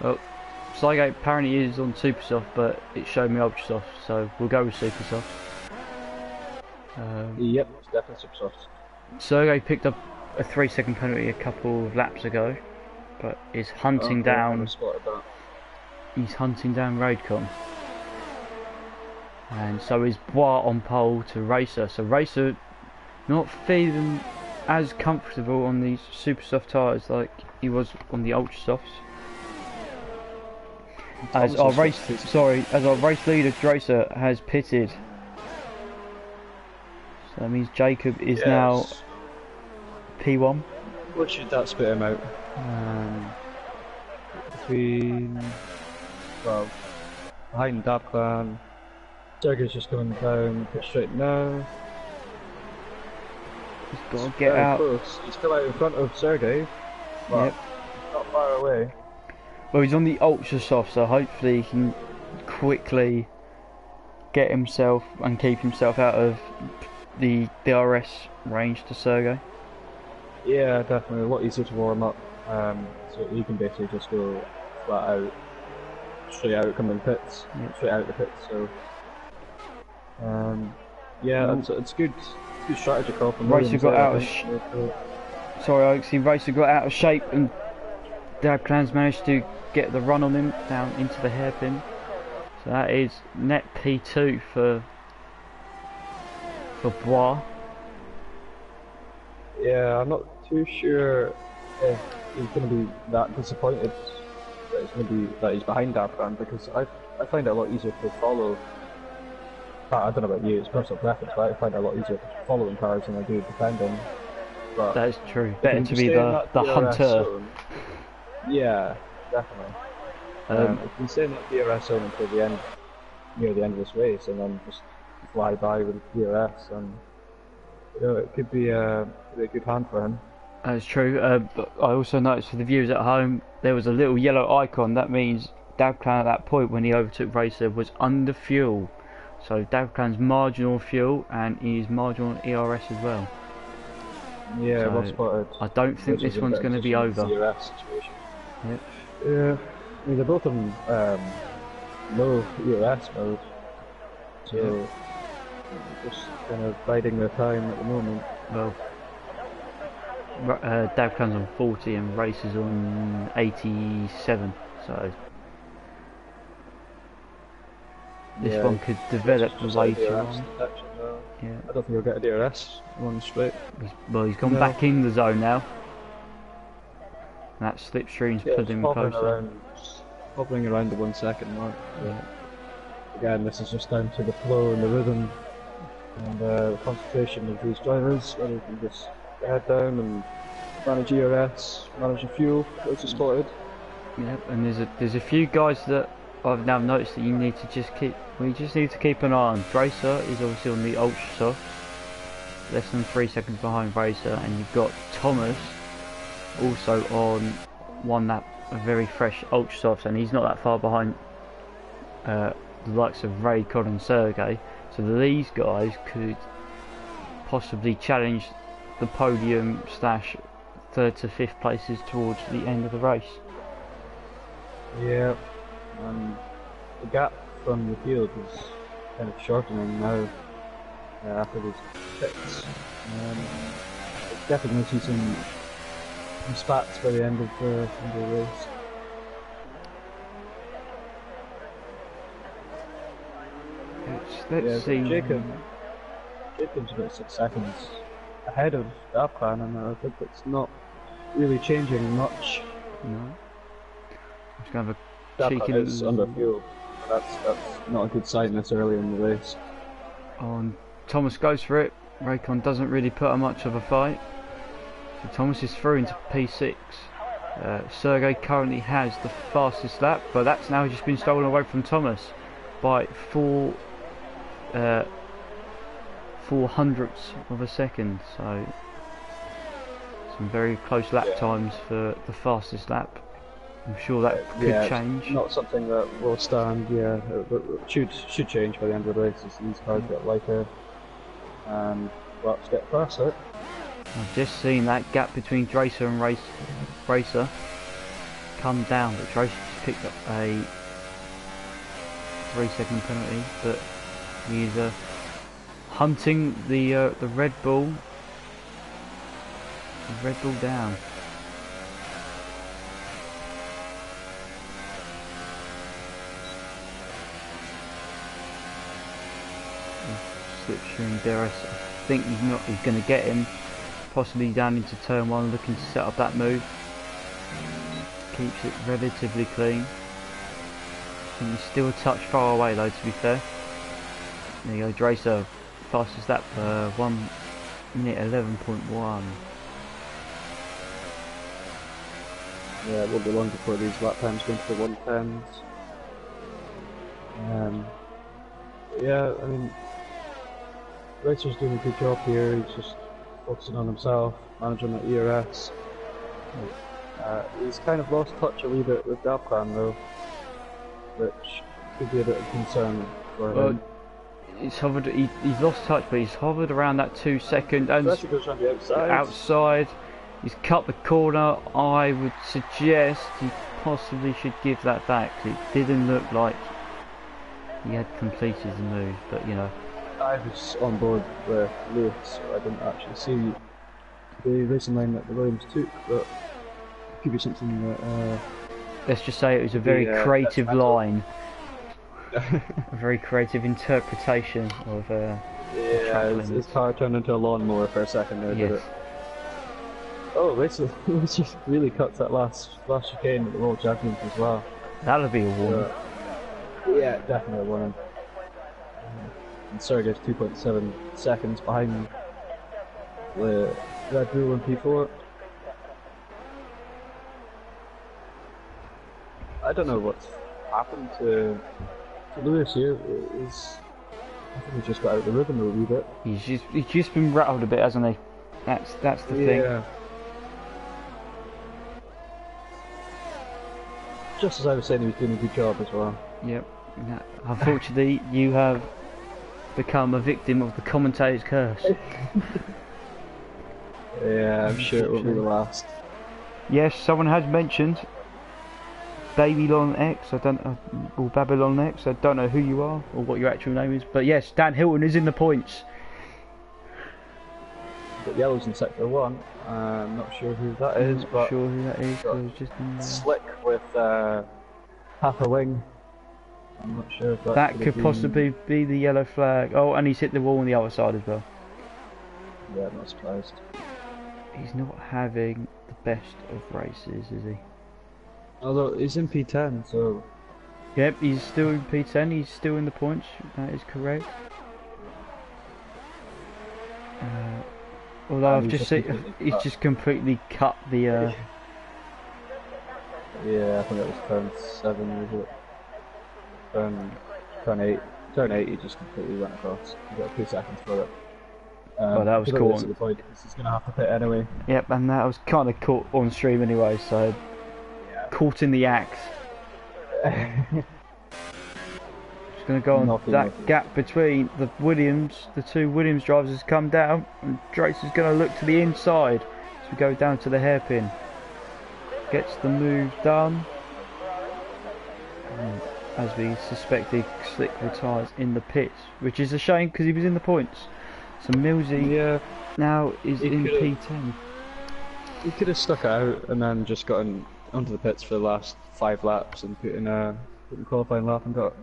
Well, Sergey apparently is on super soft, but it showed me ultra soft, so we'll go with super soft. Yep, it's definitely super soft. Sergey picked up a 3-second penalty a couple of laps ago, but is hunting down. He's hunting down Raidcon, and so is Bois on pole to Racer. So Racer not feeling as comfortable on these super soft tyres like he was on the ultra softs. As our race leader Dracer has pitted, so that means Jacob is now P1. What should that spit him out? Behind Dabclan. Sergey's just coming down, pit straight now. He's got to get out. Close. He's still out in front of Sergey, but not far away. Well, he's on the ultra soft, so hopefully he can quickly get himself and keep himself out of the DRS range to Sergey. Yeah, definitely a lot easier to warm up. So he can basically just go flat out, straight out, come in pits, straight out the pits. So yeah, it's good strategy call from Racer got out of sorry, Alex. Racer got out of shape, and Dabclan's managed to get the run on him down into the hairpin. So that is net P2 for Bois. Yeah, I'm not too sure if he's going to be that disappointed that he's behind Dabclan, because I find it a lot easier to follow I don't know about you, it's personal preference, but I find it a lot easier following cars than I do defending. But that is true. Better to be the hunter. Zone, yeah, definitely. If you stay in that DRS zone until the end, near the end of this race, and then just fly by with DRS, and you know, it could be a good hand for him. That's true. But I also noticed for the viewers at home, there was a little yellow icon. That means Davclan at that point when he overtook Racer was under fuel. So Davclan's marginal fuel and his marginal ERS as well. Yeah, so well spotted. I don't think this one's going to be over. ERS situation. Yep. Yeah, I mean they're both in low ERS mode, so just kind of biding their time at the moment. Well, Davclan's on 40 and Racer's on 87, so this one could develop later on. Yeah. I don't think he'll get a DRS one straight. Well, he's gone back in the zone now. That slipstream's put him closer. Hovering around the 1 second mark. Yeah. Again, this is just down to the flow and the rhythm and the concentration of these drivers. Whether you can just head down and manage ERS, manage the fuel, as you spotted. Yep, and there's a few guys that I've now noticed that you need to just keep. We just need to keep an eye on. Racer is obviously on the ultra soft, less than 3 seconds behind Racer, and you've got Thomas also on one that a very fresh ultra soft, and he's not that far behind the likes of Ray, Con and Sergey. So these guys could possibly challenge the podium / 3rd to 5th places towards the end of the race. Yeah, the gap from the field is kind of shortening now after these pits. Definitely see some spats by the end of the race. Let's see. Jacob's about 6 seconds ahead of Davclan, and I think it's not really changing much. No. Just gonna have a Davclan is under fuel. That's not a good sign this early in the race. Thomas goes for it. Raycon doesn't really put up much of a fight. So Thomas is through into P6. Sergey currently has the fastest lap, but that's now just been stolen away from Thomas by 4/400ths of a second. So some very close lap times for the fastest lap. I'm sure that could change. Not something that will stand. Yeah, it should change by the end of the race as these cars get lighter and laps get faster. I've just seen that gap between Dracer and Racer come down, but Dracer just picked up a 3-second penalty, but he's hunting the Red Bull. The Red Bull down. Slipstream DRS, I think he's going to get him, possibly down into turn 1, looking to set up that move. Keeps it relatively clean. I think he's still a touch far away though, to be fair. There you go, Dracer, fastest lap, 1 minute 11.1. Yeah, it won't be long before these lap times go into the 110s. Yeah, I mean, Racer's doing a good job here. He's just focusing on himself, managing the ERS. He's kind of lost touch a wee bit with Davclan though, which could be a bit of concern for him. He's hovered. He's lost touch, but he's hovered around that 2 second. And especially goes around the outside. Outside, he's cut the corner. I would suggest he possibly should give that back. It didn't look like he had completed the move, but you know. I was on board with Lewis, so I didn't actually see the racing line that the Williams took, but it could be something that... let's just say it was a very creative line. A very creative interpretation of... yeah, his car turned into a lawnmower for a second there, did it? Oh, Racer just really cuts that last chicane at the World Champions as well. That'll be a warning. Yeah, definitely a warning. and Sergey's 2.7 seconds behind the Red Bull in P4. I don't know what's happened to Lewis here. I think he's just got out of the rhythm a wee bit. He's just been rattled a bit, hasn't he? That's the thing. Yeah. Just as I was saying, he was doing a good job as well. Yep. Unfortunately, you have become a victim of the commentator's curse. Yeah, I'm sure it won't be the last. Yes, someone has mentioned Babylon X. I don't know, or Babylon X. I don't know who you are or what your actual name is, but yes, Dan Hilton is in the points. Got yellows in sector 1. I'm not sure who that is, but sure who that is. I was just in Slick with half a wing. I'm not sure if that could possibly be the yellow flag. Oh, and he's hit the wall on the other side as well. Yeah, I'm not surprised. He's not having the best of races, is he? Although he's in P10, so... Yep, he's still in P10, he's still in the points, that is correct. Although I've just seen, he's just completely cut the... Yeah, I think that was turn 7, was it? Turn 8. Turn 8, he just completely went across. He got 2 seconds for it. Well, that was caught. To the point, he's going to have to pit anyway. Yep, and that was kind of caught on stream anyway, so yeah. Caught in the act. Just going to go on that gap between the two Williams drivers has come down, and Drace is going to look to the inside as we go down to the hairpin. Gets the move done. And as we suspected, Slick retires in the pits, which is a shame because he was in the points. So Millsy now is in P10. He could have stuck it out and then just gotten onto the pits for the last 5 laps and put in a qualifying lap and got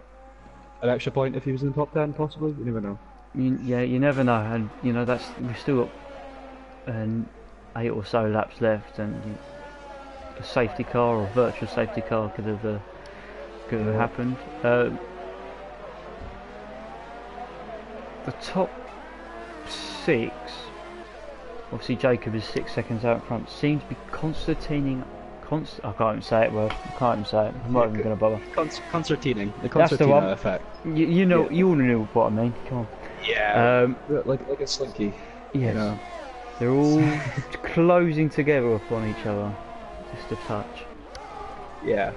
an extra point if he was in the top 10, possibly. You never know. You never know, and you know we've still got 8 or so laps left, and a safety car or virtual safety car could have happened. The top 6, obviously Jacob is 6 seconds out in front, seems to be concertining. I can't even say it well. I can't even say it. I'm not even going to bother. Concertining. The That's the one. effect. You know, you all know what I mean. Come on. Yeah. Like a slinky. Yes. You know. They're all closing together upon each other, just a touch. Yeah.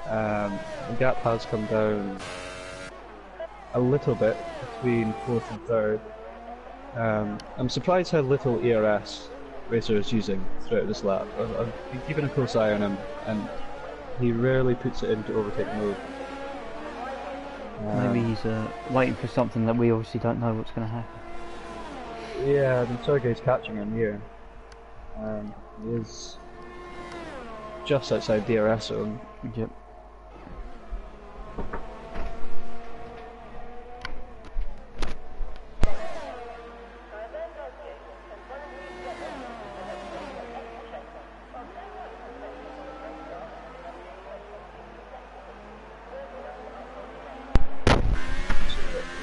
The gap has come down a little bit between 4th and 3rd. I'm surprised how little ERS Racer is using throughout this lap. I've been keeping a close eye on him, and he rarely puts it into overtake mode. Maybe he's waiting for something that we obviously don't know what's going to happen. Yeah, I mean, Sergey's catching him here. He is just outside DRS zone. Yep.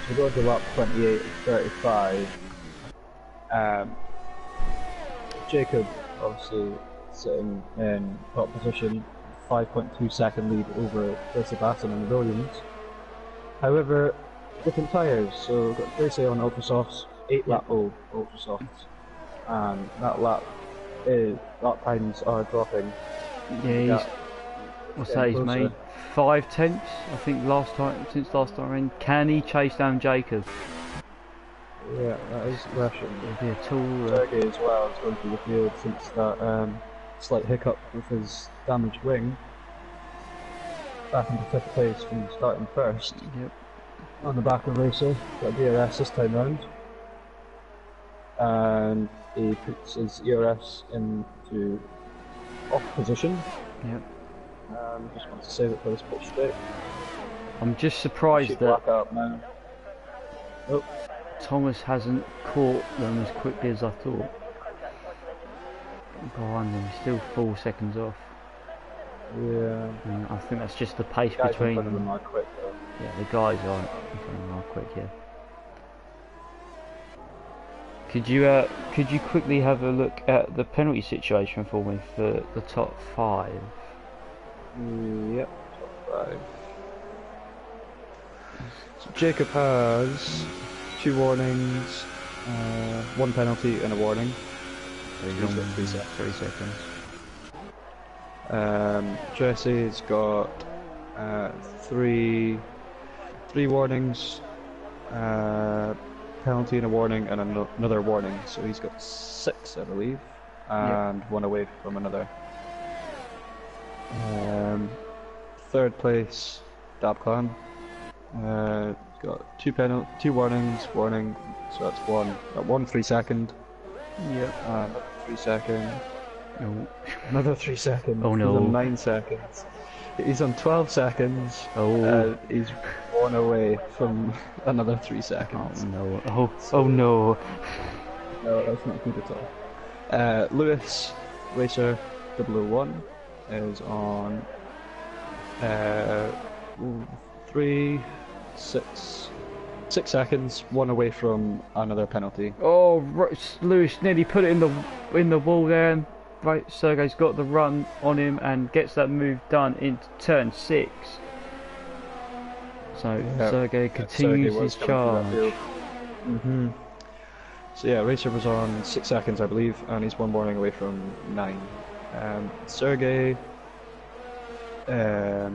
We're going to lap 28 and 35. Jacob obviously sitting in top position, 5.2 second lead over Sebastian and the Williams. However, different tyres, so we've got Tracy on ultra softs, 8 lap old ultra softs, and that lap times are dropping. Yeah, he's made 5 tenths, I think, since last time in. Can he chase down Jacob? Yeah, that is the question. It'll be a tool. Sergey as well has gone through the field since that slight hiccup with his damaged wing. Back into 5th place from starting 1st. Yep. On the back of Racer, got DRS this time round. And he puts his ERS into off position. Yep. Just wants to save it for this pitch straight. I'm just surprised that up now. Oh. Thomas hasn't caught them as quickly as I thought. Behind them, he's still 4 seconds off. Yeah. I think that's just the pace Guys between in front of them. them are quick Yeah, the guys aren't quick here. Could you quickly have a look at the penalty situation for me for the top 5? Yep, top 5. So Jacob has 2 warnings, 1 penalty and a warning. So he's on 3 seconds. Jesse's got 3 warnings, penalty and a warning, and another warning. So he's got 6, I believe, and 1 away from another. 3rd place, Dabclan. Got 2 warnings, so that's 1. Got 1 3-second. Yep. Another 3-second. No. Another 3 seconds. Oh no. He's on 9 seconds. He's on 12 seconds. Oh. He's 1 away from another 3 seconds. Oh no. Oh no. No, that's not good at all. Lewis, Racer 001, is on 6 seconds, 1 away from another penalty. Oh, Lewis nearly put it in the wall there. Right, Sergey's got the run on him and gets that move done into turn 6. So Sergey continues his charge. So yeah, Racer was on 6 seconds, I believe, and he's 1 warning away from 9. Sergey is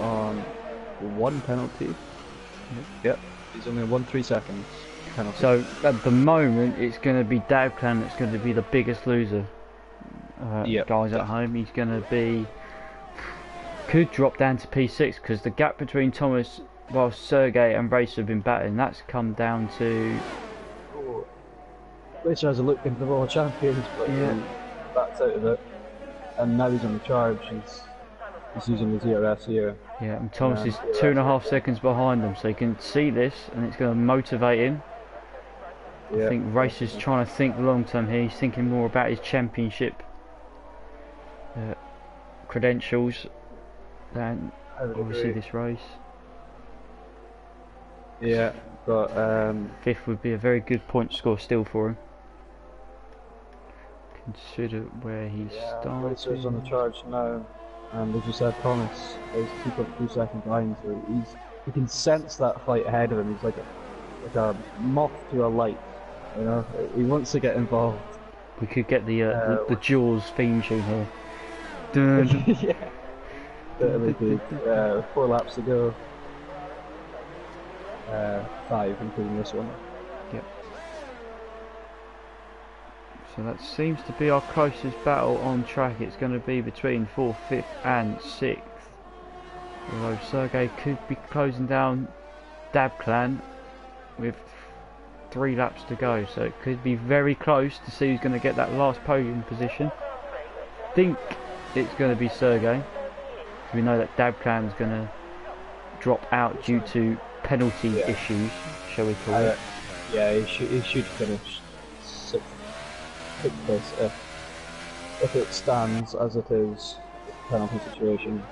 on 1 penalty. Yep, he's only on 1 3-second penalty. So at the moment, it's going to be Dabclan that's going to be the biggest loser. Guys at home, he's going to be. Could drop down to P6 because the gap between Thomas, while Sergey and Racer have been battling, that's come down to. Racer has a look into the World Champions, but that's out of it. And now he's on the charge. He's using the ZRS here. Yeah, and Thomas is 2.5 seconds behind him, so he can see this, and it's going to motivate him. I think Racer's trying to think long term here. He's thinking more about his championship credentials than obviously this race. Yeah, but 5th would be a very good point score still for him. Consider where he started. Racer's on the charge now, and as you said, Thomas is 2.2 seconds behind, so he can sense that fight ahead of him. He's like a moth to a light, you know. He wants to get involved. We could get the Jaws theme tune here. Dun. Yeah, certainly good. 4 laps to go. 5, including this one. Yep. So that seems to be our closest battle on track. It's going to be between 4th, 5th and 6th. Although Sergey could be closing down Dabclan with 3 laps to go. So it could be very close to see who's going to get that last podium position. I think it's going to be Sergey. We know that Dabclan is going to drop out due to penalty issues, shall we call it. Yeah, he should finish 6th place if it stands as it is with the penalty situation,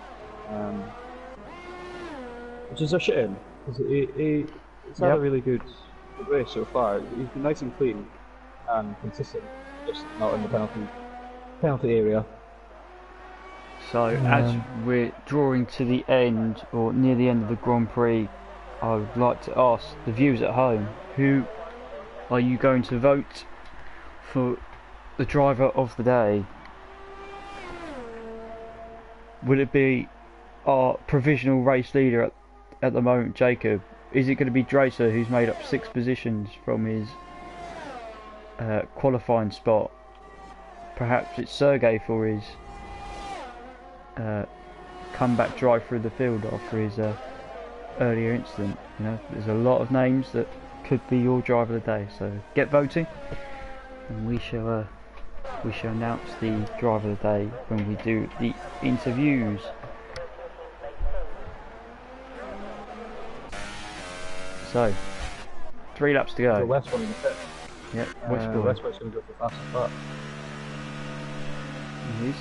which is a shame because he's had a really good race so far. He's been nice and clean and consistent, just not in the penalty area. So as we're drawing to the end, or near the end of the Grand Prix, I would like to ask the viewers at home, who are you going to vote for the driver of the day? Would it be our provisional race leader at the moment, Jacob? Is it going to be Dracer, who's made up 6 positions from his qualifying spot? Perhaps it's Sergey for his comeback drive through the field after his earlier incident. You know, there's a lot of names that could be your driver of the day. So get voting, and we shall announce the driver of the day when we do the interviews. So 3 laps to go. The West one in the pit. Yep, Westwood's going to go for the fastest part. He is.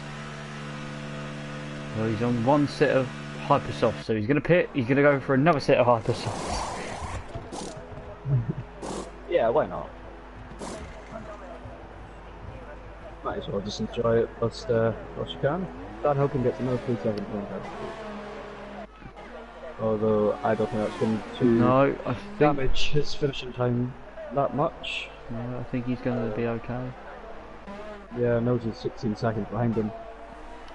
Well, he's on 1 set of hyper soft, so he's going to pit. He's going to go for another set of hyper soft. Yeah, why not? Might as well just enjoy it whilst you can. Dan hoping gets another 3-7 point out. Although I don't think that's going to damage his finishing time that much. No, I think he's going to be okay. Yeah, Nose is 16 seconds behind him.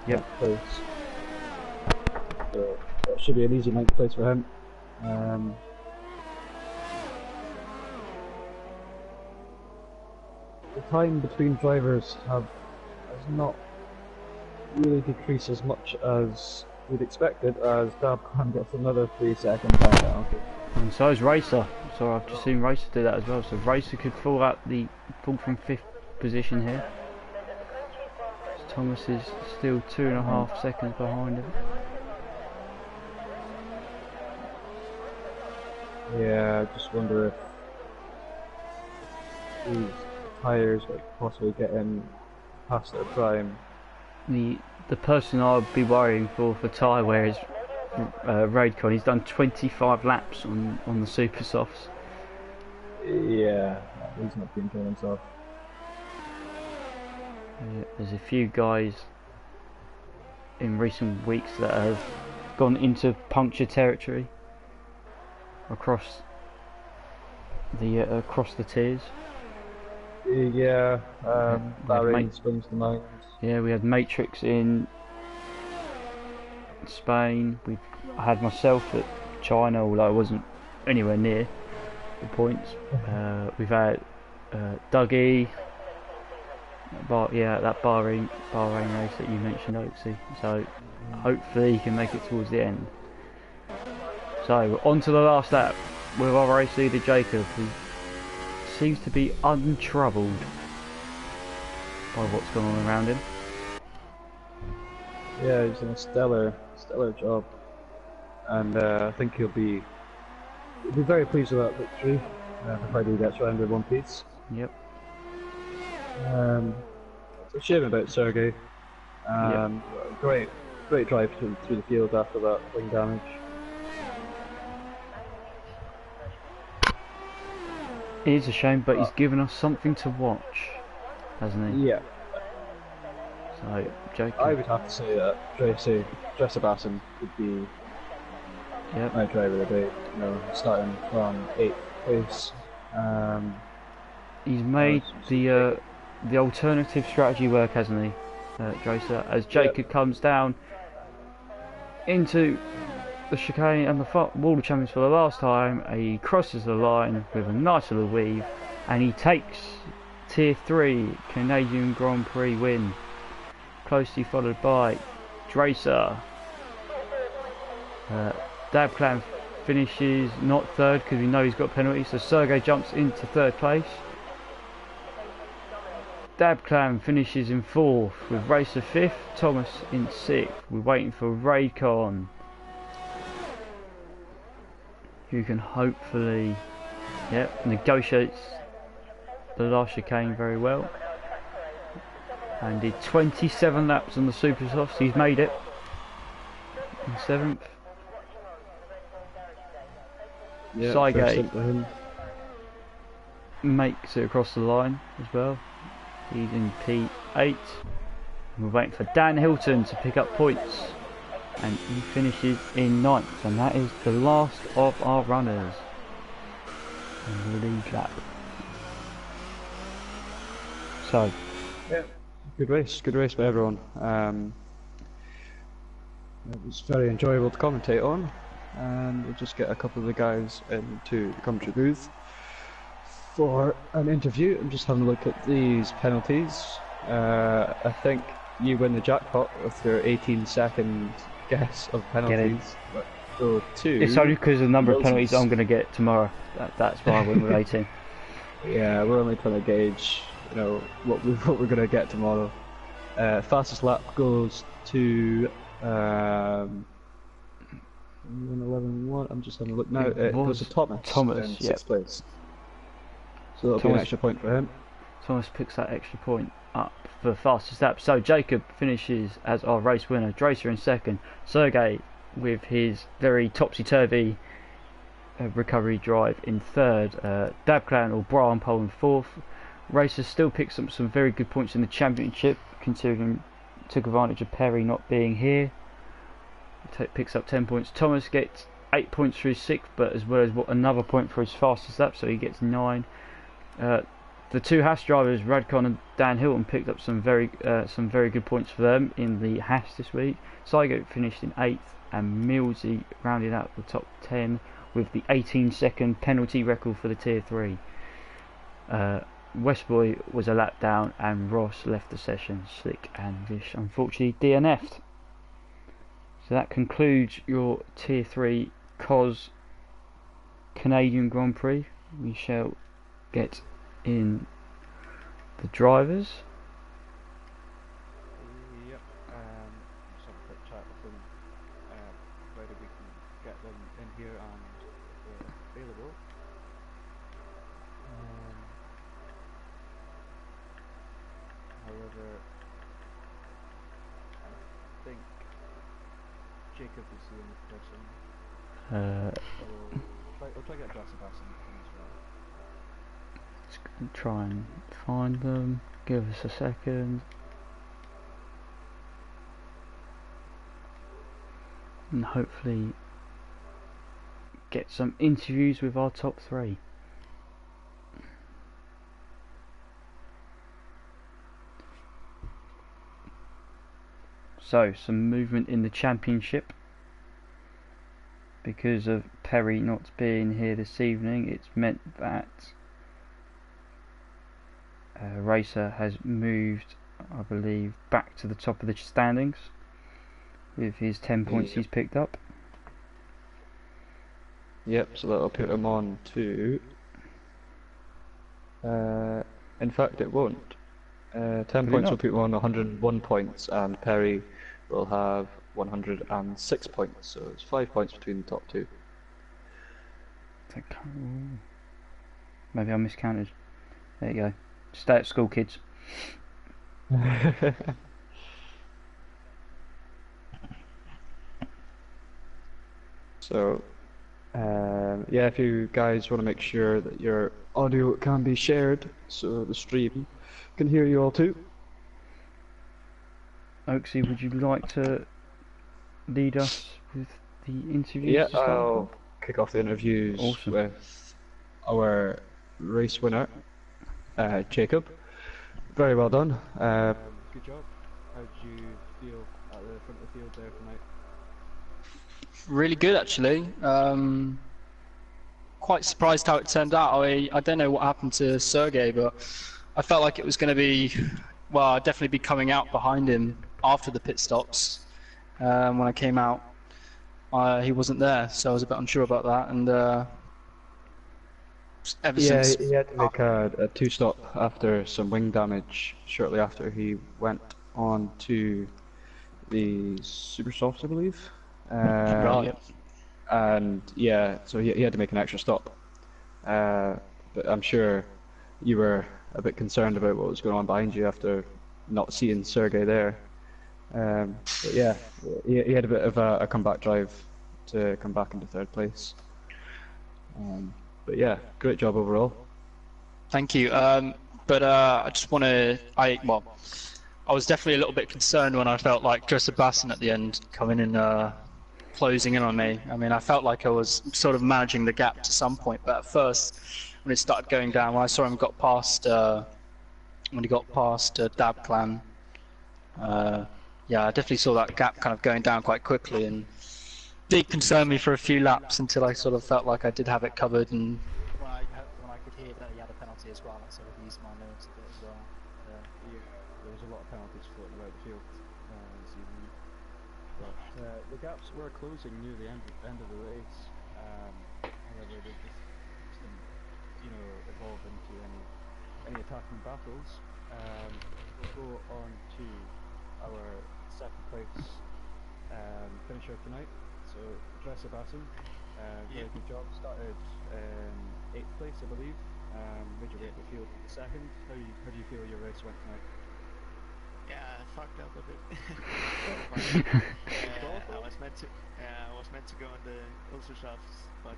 Yep. Place. So that should be an easy 9th place for him. The time between drivers has not really decreased as much as we'd expected, as Dabcon gets another 3-second time penalty. And so is Racer. So I've just seen Racer do that as well. So Racer could fall from 5th position here. So Thomas is still 2.5 seconds behind him. Yeah, I just wonder if these tyres would possibly get in past their prime. The person I'd be worrying for tyre wear is Raidcon. He's done 25 laps on the super softs. Yeah, he's not been enjoying himself. There's a few guys in recent weeks that have gone into puncture territory across the tiers. Yeah, Barry springs to mind. Yeah, we had Matrix in Spain. I had myself at China, although I wasn't anywhere near the points. We've had Dougie, that Bahrain race that you mentioned, Oaksy. So hopefully he can make it towards the end. So on to the last lap with our race leader Jacob, who seems to be untroubled by what's going on around him. Yeah, he's done a stellar job, and I think he'll be very pleased with that victory, provided he gets round in one piece. Yep. It's a shame about Sergey. Great drive through the field after that wing damage. It is a shame, but he's given us something to watch, hasn't he? Yeah. So, Jacob. I would have to say that Dresser Basson would be my driver of the day. You know, starting from 8th place. He's made the alternative strategy work, hasn't he, Dresser? As Jacob comes down into the chicane and the World of Champions for the last time, he crosses the line with a nice little weave, and he takes Tier 3 Canadian Grand Prix win, closely followed by Dresser. Dabclan finishes not 3rd because we know he's got a penalty, so Sergey jumps into 3rd place. Dabclan finishes in 4th with Racer 5th, Thomas in 6th. We're waiting for Raidcon, who can hopefully negotiates the last chicane very well, and did 27 laps on the super softs. He's made it in 7th. Sygate makes it across the line as well. He's in P8. We're waiting for Dan Hilton to pick up points, and he finishes in 9th, and that is the last of our runners in the lead lap. So, good race by everyone. It was very enjoyable to commentate on, and we'll just get a couple of the guys into the commentary booth for an interview. I'm just having a look at these penalties. I think you win the jackpot with your 18-second guess of penalties. So it's only because of the number of penalties I'm going to get tomorrow. That's why I went with 18. Yeah, we're only trying to gauge, you know, what we're going to get tomorrow. Fastest lap goes to 1:11.1. I'm just having a look now. It goes to Thomas in 6th place. So that'll be an extra point for him. Thomas picks that extra point up for the fastest lap. So Jacob finishes as our race winner. Dresser in 2nd. Sergey with his very topsy-turvy recovery drive in third. Dabclan or Brian Pole in fourth. Racer still picks up some very good points in the championship, considering took advantage of Perry not being here. Picks up 10 points. Thomas gets 8 points for his sixth, but as well as another point for his fastest lap, so he gets 9. The two Haas drivers, Radcon and Dan Hilton, picked up some very good points for them in the Haas this week. Saigo finished in 8th, and Millsy rounded out the top 10 with the 18-second penalty record for the Tier 3. Westboy was a lap down, and Ross left the session. Slick and Vish unfortunately DNF'd. So that concludes your Tier 3 COS Canadian Grand Prix. We shall get in the drivers. Yep, just have a quick chat with them, whether we can get them in here and available. However, I think Jacob is the only person. We'll try to get Sebastian as well. Let's try and find them. Give us a second. And hopefully get some interviews with our top 3. So, some movement in the championship. Because of Perry not being here this evening, it's meant that Racer has moved, I believe, back to the top of the standings with his 10 points he's picked up. Yep, so that'll put him on to... in fact, it won't. 10 points will put him on 101 points, and Perry will have 106 points, so it's 5 points between the top 2. Maybe I miscounted. There you go. Stay at school, kids. So, yeah, if you guys want to make sure that your audio can be shared so the stream can hear you all too. Oaksy, would you like to lead us with the interviews? Yeah, I'll kick off the interviews with our race winner, Jacob. Very well done. Good job. How did you feel at the front of the field there tonight? Really good, actually. Quite surprised how it turned out. I don't know what happened to Sergey, but I felt like it was going to be, well, I'd definitely be coming out behind him after the pit stops. When I came out, he wasn't there, so I was a bit unsure about that. And ever since, he had to make a two-stop after some wing damage shortly after he went on to the Super Softs, I believe. Right. And yeah, so he had to make an extra stop. But I'm sure you were a bit concerned about what was going on behind you after not seeing Sergey there. But yeah, he had a bit of a comeback drive to come back into third place. But yeah, great job overall. Thank you. But I just want to, I was definitely a little bit concerned when I felt like Sebastian at the end coming in, closing in on me. I mean, I felt like I was sort of managing the gap to some point, but at first, when it started going down, when I saw him got past, when he got past Dabclan, yeah, I definitely saw that gap kind of going down quite quickly, and did concern me for a few laps until I sort of felt like I did have it covered. And when I could hear that he had a penalty as well, that sort of eased my nerves a bit as well. There was a lot of penalties floating around the field this evening. But the gaps were closing near the end of the race. However, they just didn't, evolve into any attacking battles. We'll go on to our second place finisher tonight. So, Sebastian, very good job. Started in 8th place, I believe. Made your way up the field in second. How do you feel your race went tonight? Yeah, I fucked up a bit. But, I was meant to go on the ultra softs, but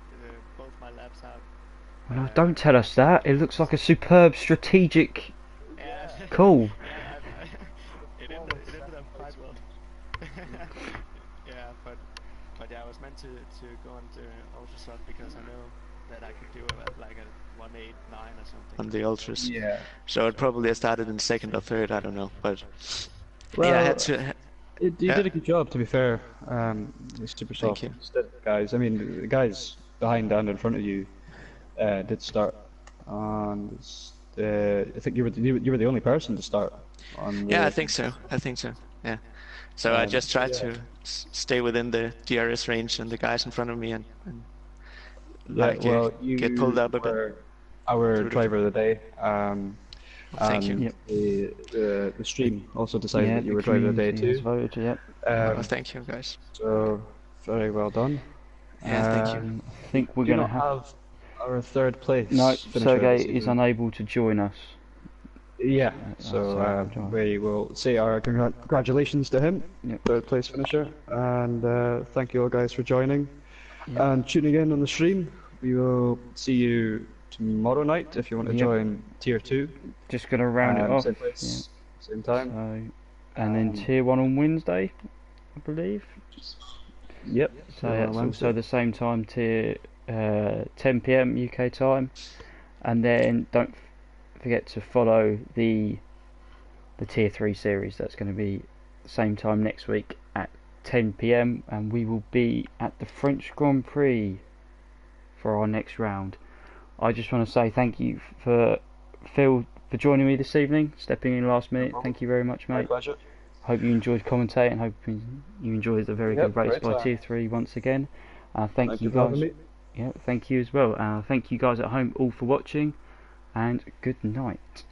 both my laps out. Well, don't tell us that. It looks like a superb strategic call. Yeah, it ended up quite well. Yeah, but yeah, I was meant to go on the ultra soft because I know that I could do like a 1.89 or something on the ultras. Yeah. So it probably started in second or third. I don't know, but well, yeah, I had to. You did a good job, to be fair. The super soft guys. I mean, the guys behind and in front of you did start on. I think you were the only person to start on. Yeah, I think so. Yeah. So I just tried to stay within the DRS range and the guys in front of me, and you get pulled up a bit. Our driver of the day. Thank you. The stream also decided that you were driver of the day too. Voted, thank you, guys. So very well done. Yeah, thank you. I think we're going to have our third place. No, Sergey is unable to join us. Yeah, so we will say our congratulations to him, third place finisher, and thank you all guys for joining and tuning in on the stream. We will see you tomorrow night if you want to join Tier 2. Just going to round it off. Same place, same time. So, and then Tier 1 on Wednesday, I believe. Yep. So that's also the same time, Tier 10 PM UK time. And then don't forget to follow the Tier 3 series. That's going to be the same time next week at 10 PM, and we will be at the French Grand Prix for our next round. I just want to say thank you for Phil for joining me this evening, stepping in last minute. Thank you very much, mate. My pleasure. Hope you enjoyed commentating. Hope you enjoyed the very good race by Tier 3 once again. Thank you guys. Yeah, thank you as well. Thank you guys at home all for watching, and good night.